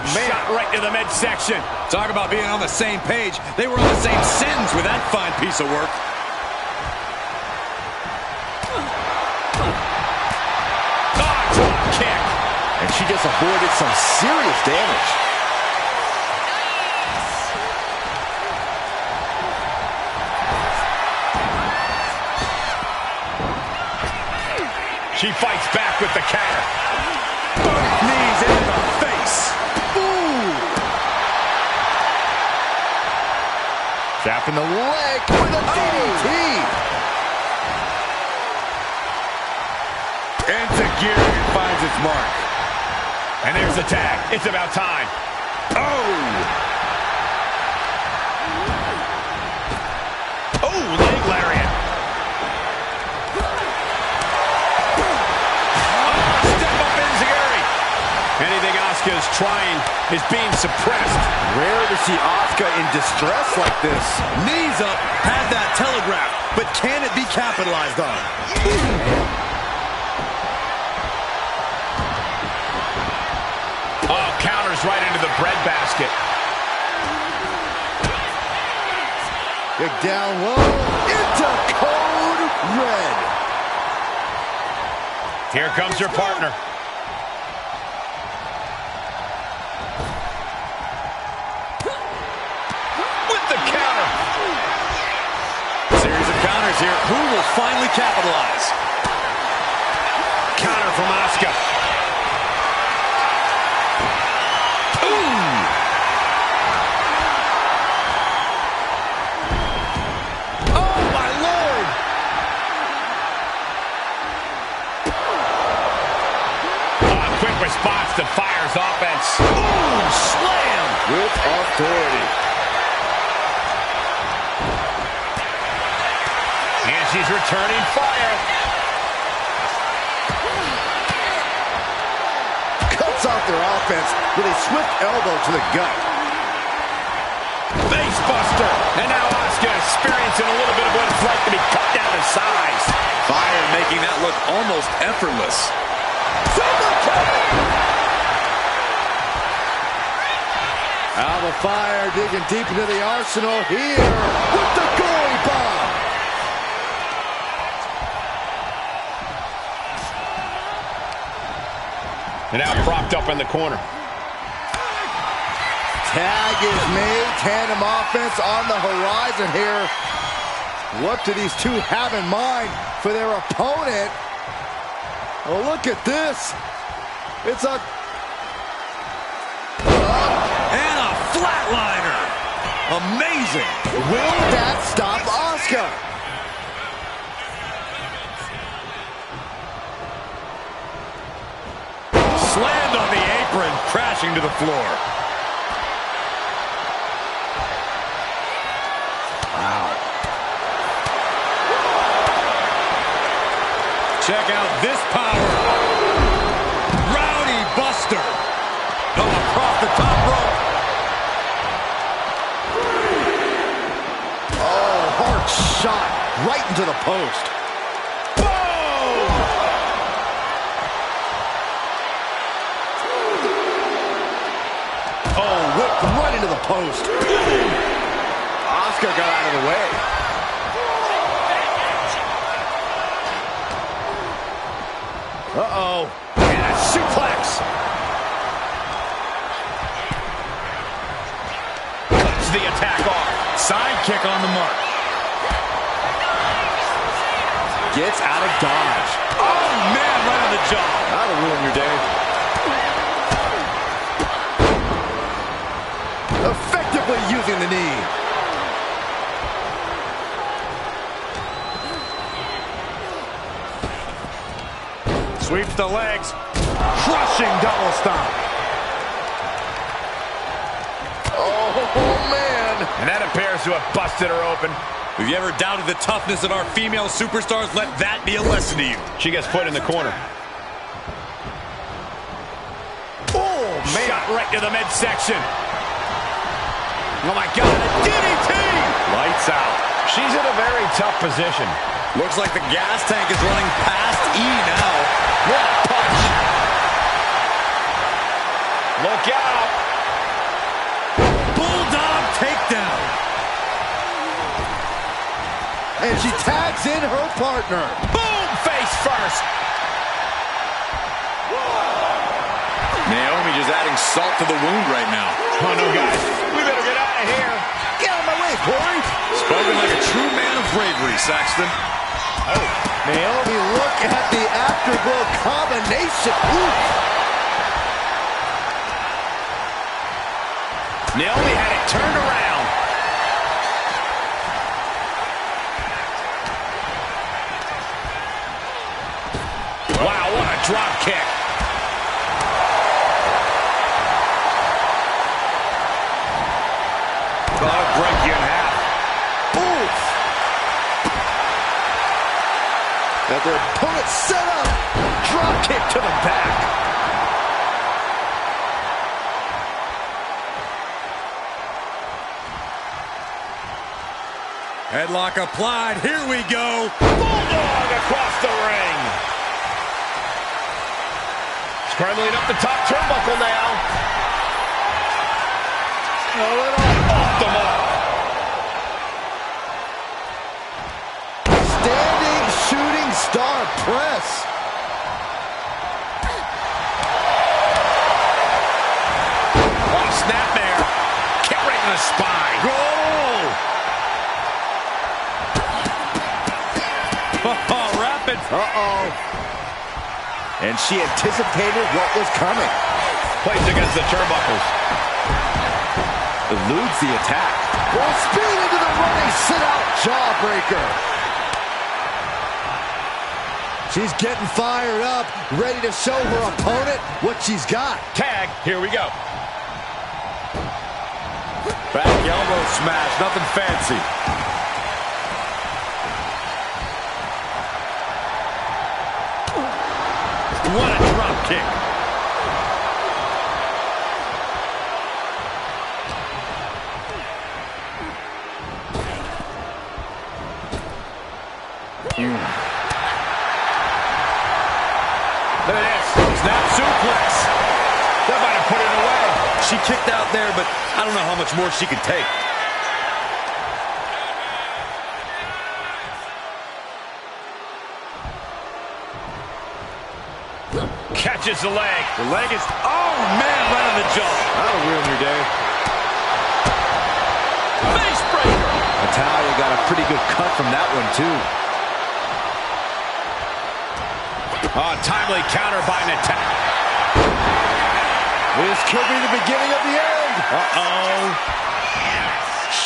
Shot right to the midsection. Talk about being on the same page. They were on the same sentence with that fine piece of work. Drop kick. And she just avoided some serious damage. She fights back with the counter. Both knees in the face. Tapping the leg with a DDT. Into gear and finds its mark. And there's the tag. It's about time. Oh, leg lariat. Step up enziguri. Anything Asuka is trying is being suppressed. Rare to see Asuka in distress like this. Knees up, had that telegraph, but can it be capitalized on? Oh, counters right into the breadbasket. Kick down low into code red. Here comes your partner. With the counter. Series of counters here. Who will finally capitalize? Counter from Asuka. Response to Fire's offense. Boom! Slam! With authority. And she's returning Fire. Cuts off their offense with a swift elbow to the gut. Face buster. And now Asuka experiencing a little bit of what it's like to be cut down in size. Fire making that look almost effortless. Alba Fire digging deep into the arsenal here with the goalie bomb. And now propped up in the corner. Tag is made. Tandem offense on the horizon here. What do these two have in mind for their opponent? Oh, look at this. It's a... And a flatliner. Amazing. Will that stop Asuka? Slammed on the apron, crashing to the floor. Wow. Check out this power. Rowdy Buster. Across the top rope. Oh, hard shot right into the post. Boom! Oh, whipped right into the post. Asuka got out of the way. Uh-oh. And a suplex. The attack off. Sidekick on the mark. Gets out of dodge. Oh, man, right on the jaw. That'll ruin your day. Effectively using the knee. Sweeps the legs. Crushing double stomp. Oh, man. And that appears to have busted her open. If you ever doubted the toughness of our female superstars, let that be a lesson to you. She gets put in the corner. Oh, man. Shot right to the midsection. Oh, my God. A DDT. Lights out. She's in a very tough position. Looks like the gas tank is running past E now. What a punch. Look out. Bulldog takedown. And she tags in her partner. Boom, face first. Naomi just adding salt to the wound right now. Oh, no, guys. We better get out of here. Get out of my way, Corey. Spoken like a true man of bravery, Saxton. Oh, Naomi, look at the afterglow combination. Ooh. Naomi had it turned around. Wow, what a drop kick. That'll break you in half. Oof. Got their opponent set up. Drop kick to the back. Headlock applied. Here we go. Bulldog across the ring. Scrambling up the top turnbuckle now. A little off the mark. Standing shooting star press. Oh, rapid. Uh-oh. And she anticipated what was coming. Plays against the turnbuckles. Eludes the attack. Well, speed into the running sit-out jawbreaker. She's getting fired up, ready to show her opponent what she's got. Tag, here we go. Back elbow smash, nothing fancy. What a drop kick. Look at this. Snap suplex. That might have put it away. She kicked out there, but I don't know how much more she can take. Catches the leg. The leg is, oh man, right on the jaw. That'll ruin your day. Face breaker. Natalya got a pretty good cut from that one, too. Oh, timely counter by Natalya. This could be the beginning of the end. Uh-oh.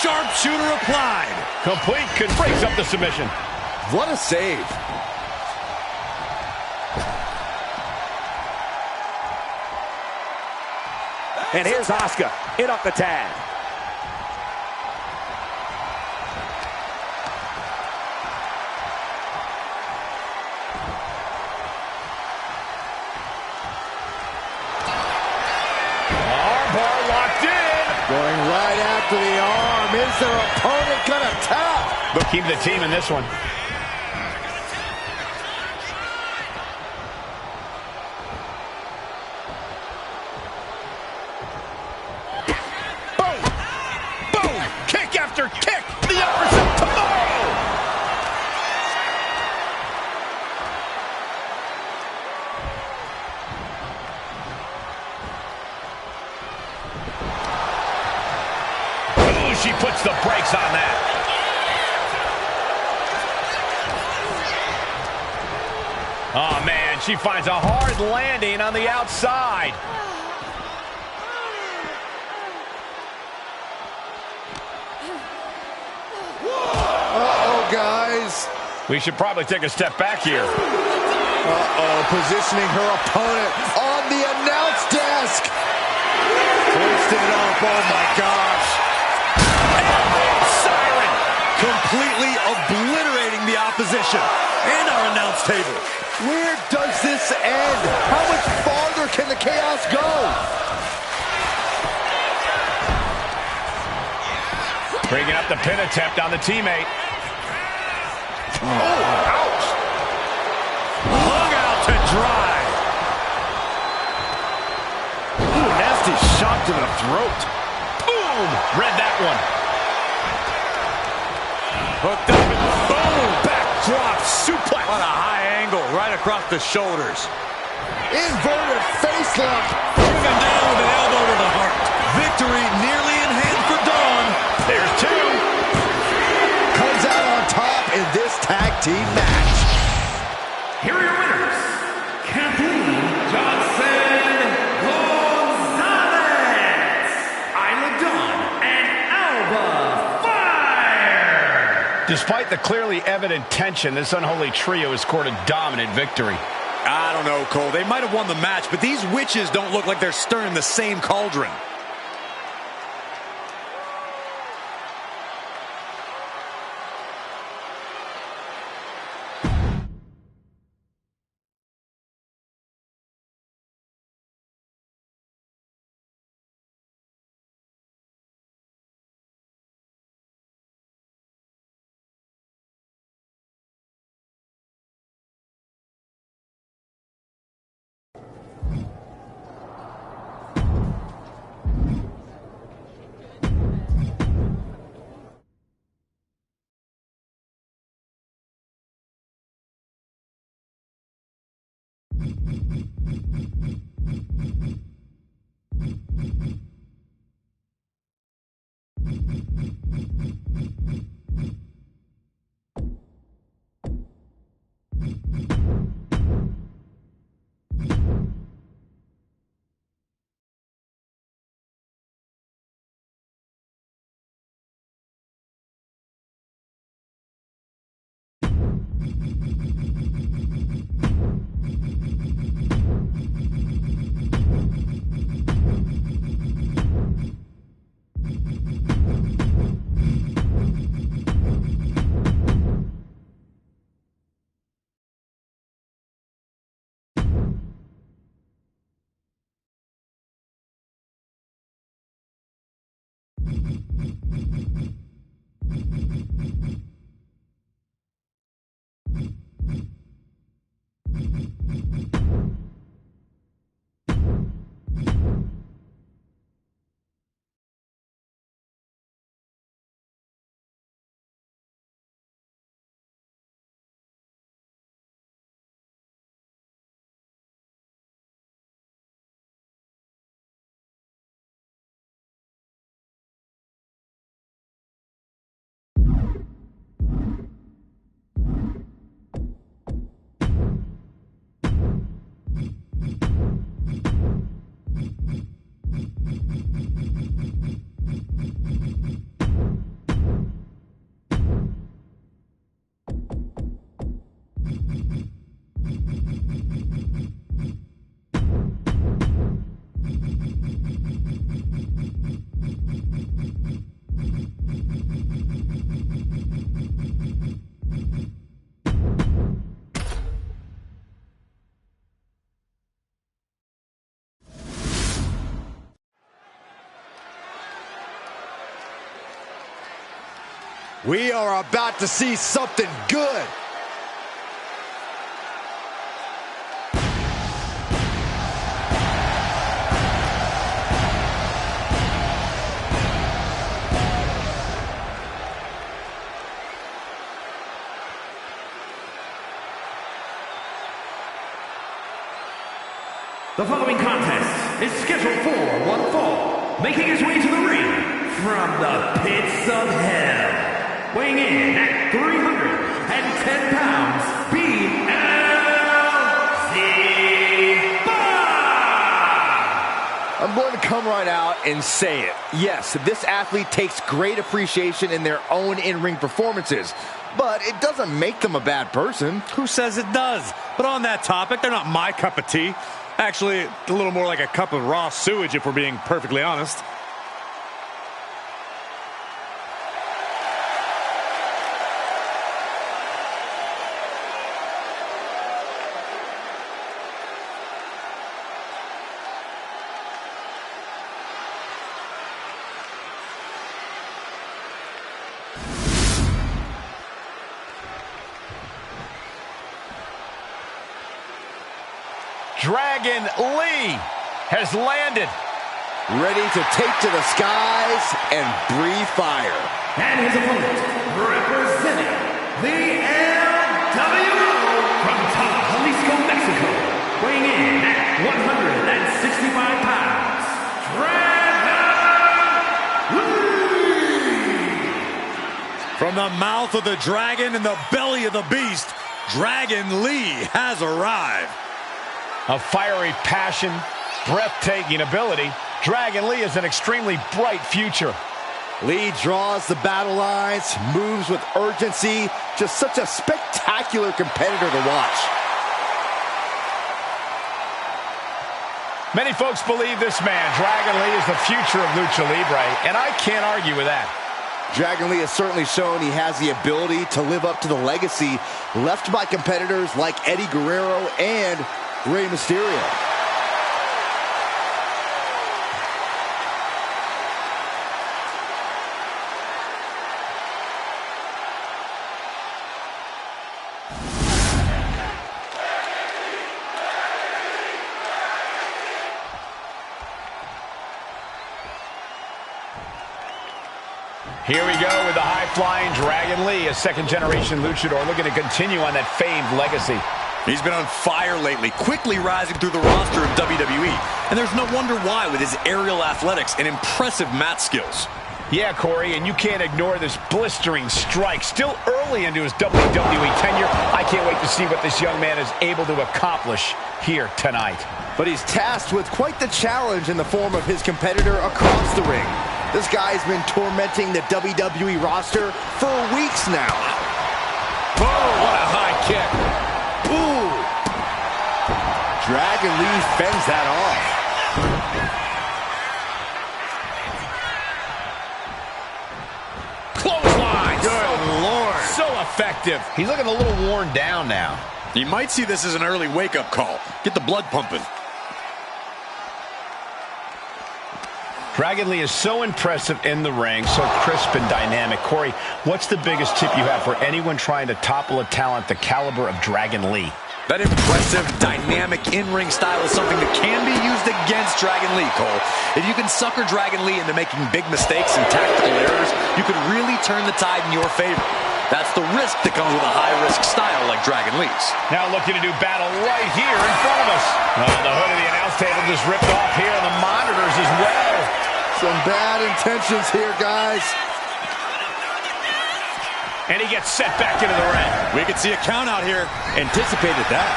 Sharpshooter applied. Complete breaks up the submission. What a save. And here's Asuka in off the tag. Armbar locked in. Going right after the arm. Is their opponent gonna tap? They'll keep the team in this one. Kick, the upper set tomorrow. Ooh, she puts the brakes on that. Oh man, she finds a hard landing on the outside. Guys. We should probably take a step back here. Uh-oh, positioning her opponent on the announce desk. Hoisted it up, oh my gosh. And siren. Completely obliterating the opposition and our announce table. Where does this end? How much farther can the chaos go? Bringing up the pin attempt on the teammate. Oh, ouch. Hung out to dry. Ooh, nasty shot to the throat. Boom. Read that one. Hooked up and boom. Backdrop suplex. On a high angle right across the shoulders. Inverted face lock. Driven down with an elbow to the heart. Victory nearly in hand for Dawn. There's two. Comes out on top in this tag team match. Here are your winners, Kathleen Johnson Gonzalez, Isla Dawn, and Alba Fire. Despite the clearly evident tension, this unholy trio has scored a dominant victory. I don't know, Cole. They might have won the match, but these witches don't look like they're stirring the same cauldron. We are about to see something good. The following contest is scheduled for one fall, making his way to the ring from the pits of hell, weighing in at 310 pounds, BLZ. I'm going to come right out and say it. Yes, this athlete takes great appreciation in their own in-ring performances, but it doesn't make them a bad person. Who says it does? But on that topic, they're not my cup of tea. Actually, a little more like a cup of raw sewage, if we're being perfectly honest. Dragon Lee has landed. Ready to take to the skies and breathe fire. And his opponent, representing the LWO from Jalisco, Mexico, weighing in at 165 pounds, Dragon Lee! From the mouth of the dragon and the belly of the beast, Dragon Lee has arrived. A fiery passion, breathtaking ability, Dragon Lee has an extremely bright future. Lee draws the battle lines, moves with urgency, just such a spectacular competitor to watch. Many folks believe this man, Dragon Lee, is the future of Lucha Libre, and I can't argue with that. Dragon Lee has certainly shown he has the ability to live up to the legacy left by competitors like Eddie Guerrero and Rey Mysterio. Here we go with the high-flying Dragon Lee, a second-generation luchador looking to continue on that famed legacy. He's been on fire lately, quickly rising through the roster of WWE. And there's no wonder why with his aerial athletics and impressive mat skills. Yeah, Corey, and you can't ignore this blistering strike. Still early into his WWE tenure, I can't wait to see what this young man is able to accomplish here tonight. But he's tasked with quite the challenge in the form of his competitor across the ring. This guy's been tormenting the WWE roster for weeks now. Oh, what a high kick. Ooh. Dragon Lee fends that off. Clothesline. Good Lord. So effective. He's looking a little worn down now. You might see this as an early wake-up call. Get the blood pumping. Dragon Lee is so impressive in the ring, so crisp and dynamic. Corey, what's the biggest tip you have for anyone trying to topple a talent the caliber of Dragon Lee? That impressive, dynamic in-ring style is something that can be used against Dragon Lee, Cole. If you can sucker Dragon Lee into making big mistakes and tactical errors, you can really turn the tide in your favor. That's the risk that comes with a high-risk style like Dragon Lee's. Now looking to do battle right here in front of us. The hood of the announce table just ripped off here on the monitors as well. Some bad intentions here, guys. And he gets set back into the ring. We could see a count out here. Anticipated that.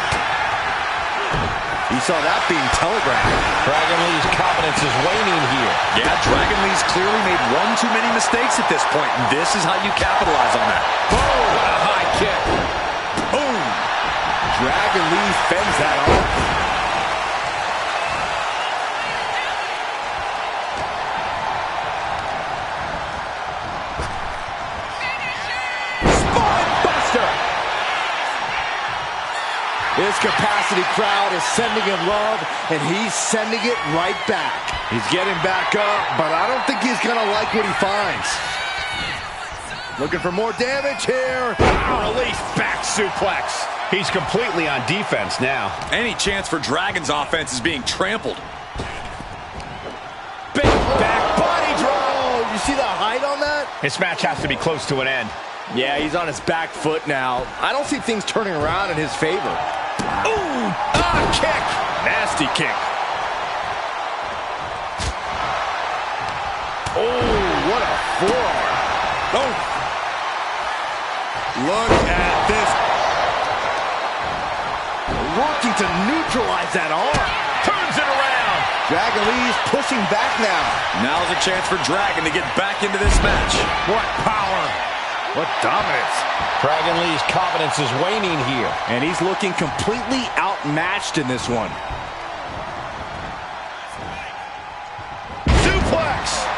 You saw that being telegraphed. Dragon Lee's confidence is waning here. Yeah, Dragon Lee's clearly made one too many mistakes at this point, and this is how you capitalize on that. Oh, what a high kick. Boom. Dragon Lee fends that off. This capacity crowd is sending him love, and he's sending it right back. He's getting back up, but I don't think he's going to like what he finds. Looking for more damage here. Release back suplex. He's completely on defense now. Any chance for Dragon's offense is being trampled. Big back body drop. Oh, you see the height on that? This match has to be close to an end. Yeah, he's on his back foot now. I don't see things turning around in his favor. Ooh, kick. Nasty kick. Oh, what a forearm. Oh. Look at this. Working to neutralize that arm. Turns it around. Dragon Lee's pushing back now. Now's a chance for Dragon to get back into this match. What power. What dominance. Dragon Lee's confidence is waning here. And he's looking completely outmatched in this one. Suplex.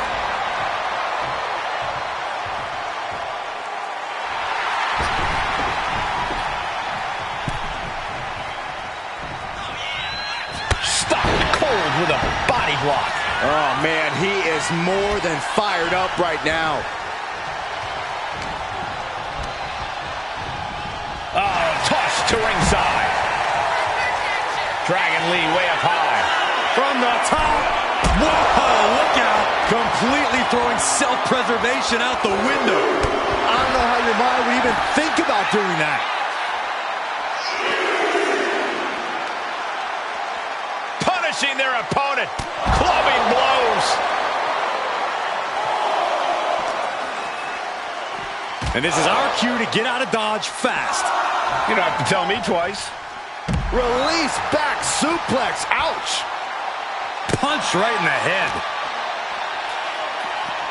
With a body block. Oh, man, he is more than fired up right now. Oh, toss to ringside. Dragon Lee way up high. From the top. Whoa, look out. Completely throwing self-preservation out the window. I don't know how your mind would even think about doing that. Their opponent, clubbing blows. And this is our cue to get out of Dodge fast. You don't have to tell me twice. Release back suplex. Ouch. Punch right in the head.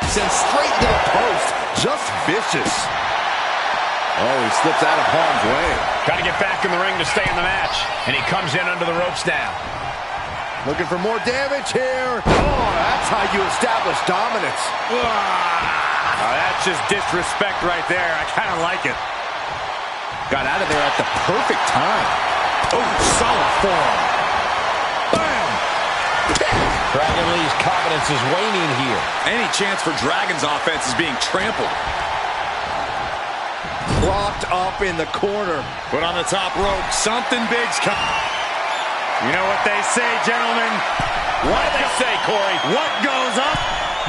Sent straight to the post. Just vicious. Oh, he slips out of harm's way. Got to get back in the ring to stay in the match. And he comes in under the ropes now. Looking for more damage here. Oh, that's how you establish dominance. Oh, that's just disrespect right there. I kind of like it. Got out of there at the perfect time. Oh, solid forearm. Bam! Dragon Lee's confidence is waning here. Any chance for Dragon's offense is being trampled. Propped up in the corner. Put on the top rope. Something big's coming. You know what they say, gentlemen? What do they say, Corey? What goes up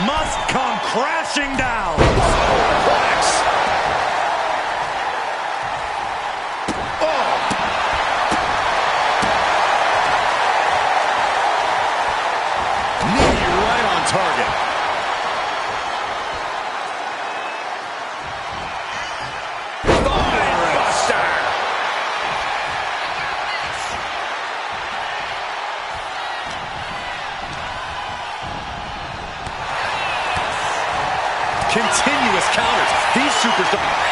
must come crashing down. Suplex. Oh. Knee right on target. Continuous counters. These superstars.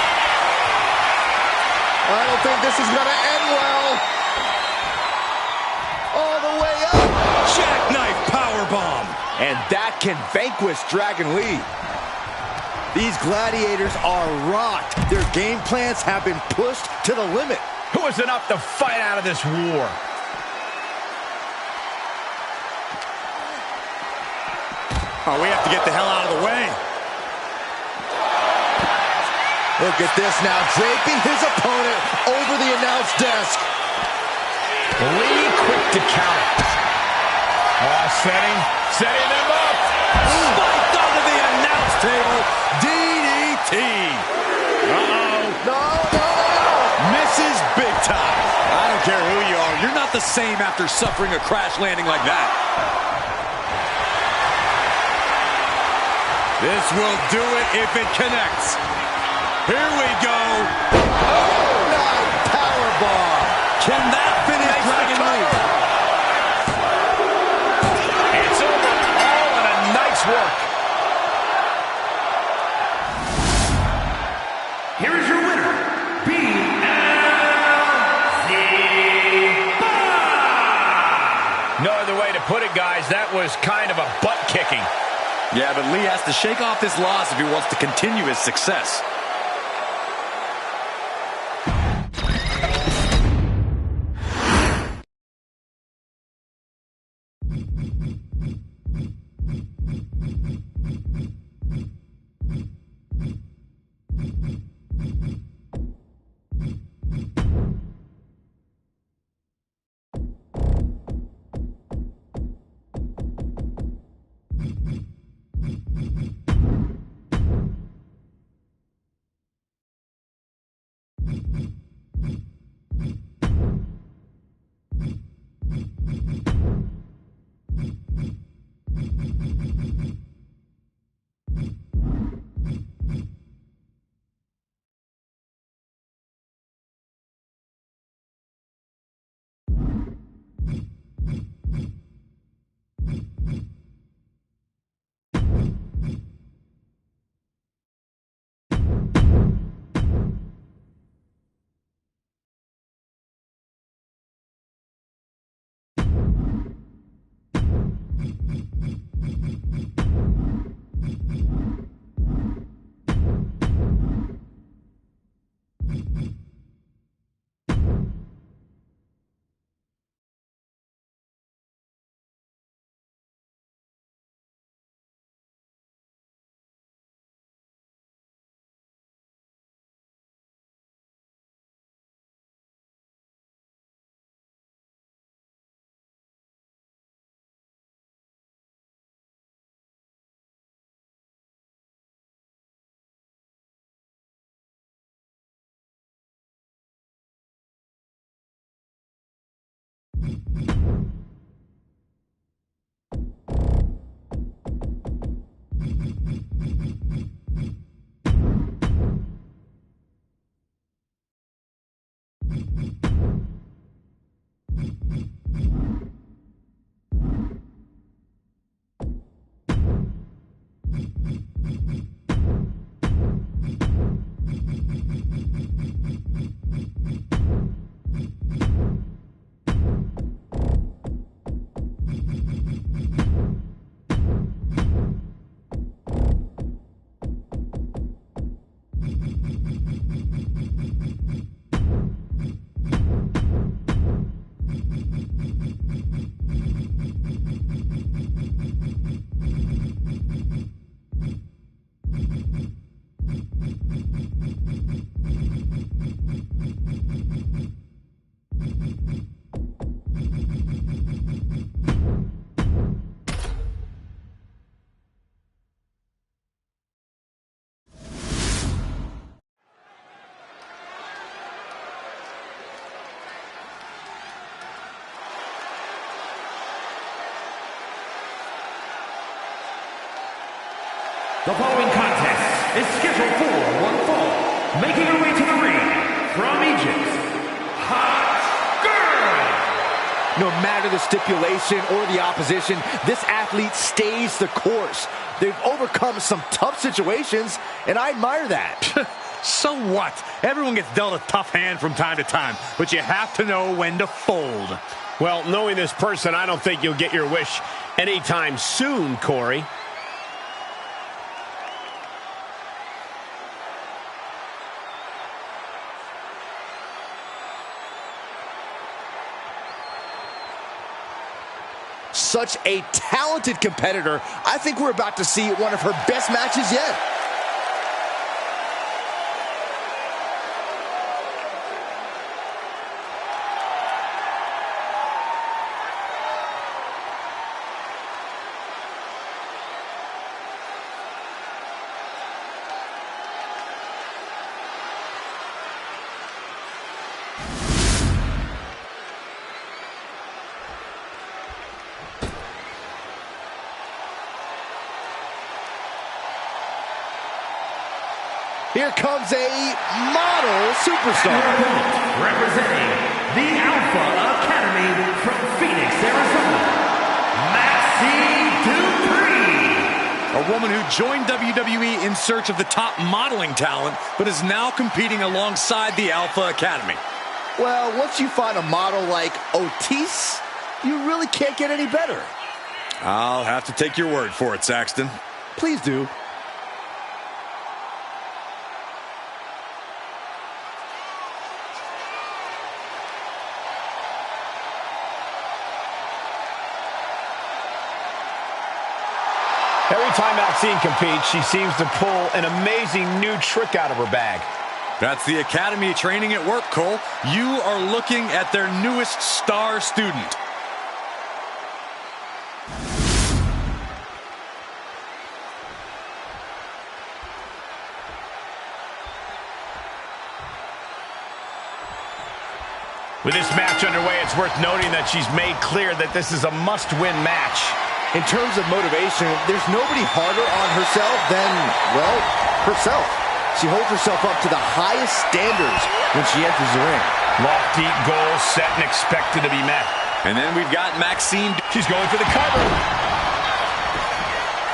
I don't think this is going to end well. All the way up. Jackknife powerbomb. And that can vanquish Dragon Lee. These gladiators are rocked. Their game plans have been pushed to the limit. Who is enough to fight out of this war? Oh, we have to get the hell out of the way. Look at this now, draping his opponent over the announce desk. Lee quick to count. Setting them up. Spiked onto the announce table. DDT. Uh-oh. No. Misses big time. I don't care who you are. You're not the same after suffering a crash landing like that. This will do it if it connects. Here we go. Oh, powerbomb. Can that finish Dragon Lee? It's over. All in a nice work. Here is your winner, No other way to put it, guys. That was kind of a butt kicking. Yeah, but Lee has to shake off this loss if he wants to continue his success. The following contest is scheduled for one fall. Making her way to the ring from Egypt, Hot Girl! No matter the stipulation or the opposition, this athlete stays the course. They've overcome some tough situations, and I admire that. So what? Everyone gets dealt a tough hand from time to time, but you have to know when to fold. Well, knowing this person, I don't think you'll get your wish anytime soon, Corey. Such a talented competitor. I think we're about to see one of her best matches yet. Here comes a model superstar. Representing the Alpha Academy from Phoenix, Arizona, Maxine Dupree. A woman who joined WWE in search of the top modeling talent, but is now competing alongside the Alpha Academy. Well, once you find a model like Otis, you really can't get any better. I'll have to take your word for it, Saxton. Please do. Every time Maxine competes, she seems to pull an amazing new trick out of her bag. That's the Academy training at work, Cole. You are looking at their newest star student. With this match underway, it's worth noting that she's made clear that this is a must-win match. In terms of motivation, there's nobody harder on herself than, well, herself. She holds herself up to the highest standards when she enters the ring. Lofty goals set and expected to be met. And then we've got Maxine. She's going for the cover.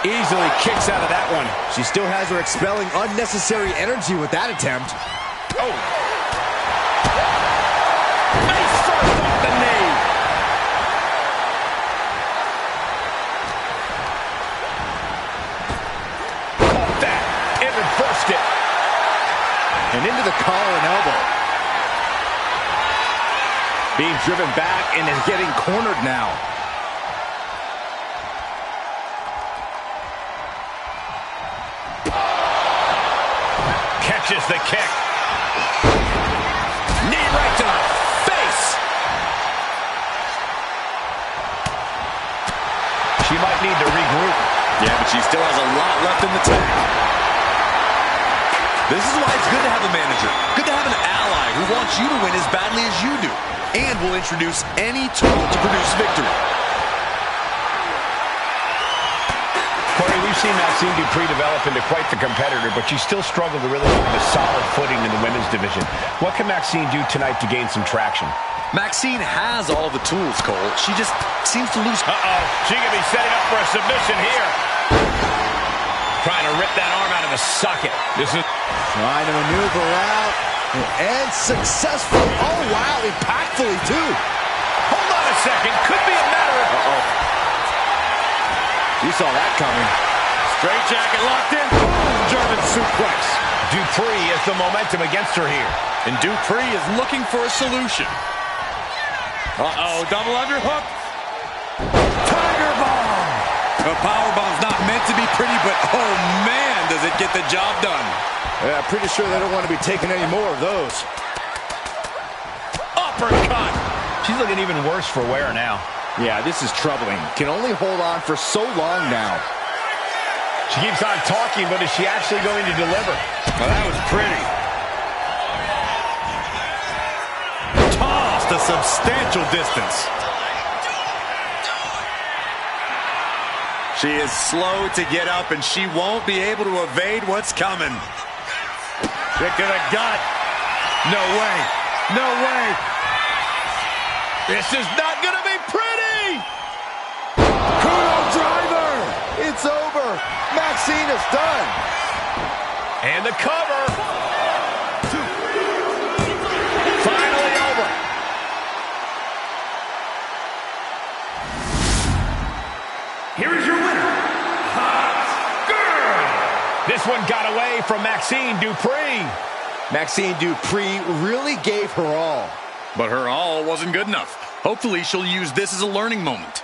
Easily kicks out of that one. She still has her expelling unnecessary energy with that attempt. Oh. Nice first off the knee. Off that. It reversed it. And into the collar and elbow. Being driven back and is getting cornered now. Catches the kick. Knee right to the face. She might need to regroup. Yeah, but she still has a lot left in the tank. This is why it's good to have a manager. Good to have an ally who wants you to win as badly as you do. and will introduce any tool to produce victory. Corey, we've seen Maxine Dupree develop into quite the competitor, but she still struggled to really find a solid footing in the women's division. What can Maxine do tonight to gain some traction? Maxine has all the tools, Cole. She just seems to lose. She could be setting up for a submission here. Trying to rip that arm out of the socket. This is trying to maneuver out, and successful. Oh, wow, impactfully, too. Hold on a second. Could be a matter of... You saw that coming. Straight jacket locked in. Boom, German suplex. Dupree has the momentum against her here. And Dupree is looking for a solution. Double underhook. Tiger bomb. The power bomb's not meant to be pretty, but oh man, does it get the job done. Yeah, pretty sure they don't want to be taking any more of those. Uppercut. She's looking even worse for wear now. Yeah, this is troubling. Can only hold on for so long now. She keeps on talking, but is she actually going to deliver? Well, that was pretty. Tossed a substantial distance. She is slow to get up, and she won't be able to evade what's coming. Kick to the gut. No way. No way. This is not going to be pretty. Kudo driver. It's over. Maxine is done. And the cover. Finally over. Here is your winner, Hot Girl. This one got away from Maxine Dupree. Maxine Dupree really gave her all. But her all wasn't good enough. Hopefully she'll use this as a learning moment.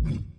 you.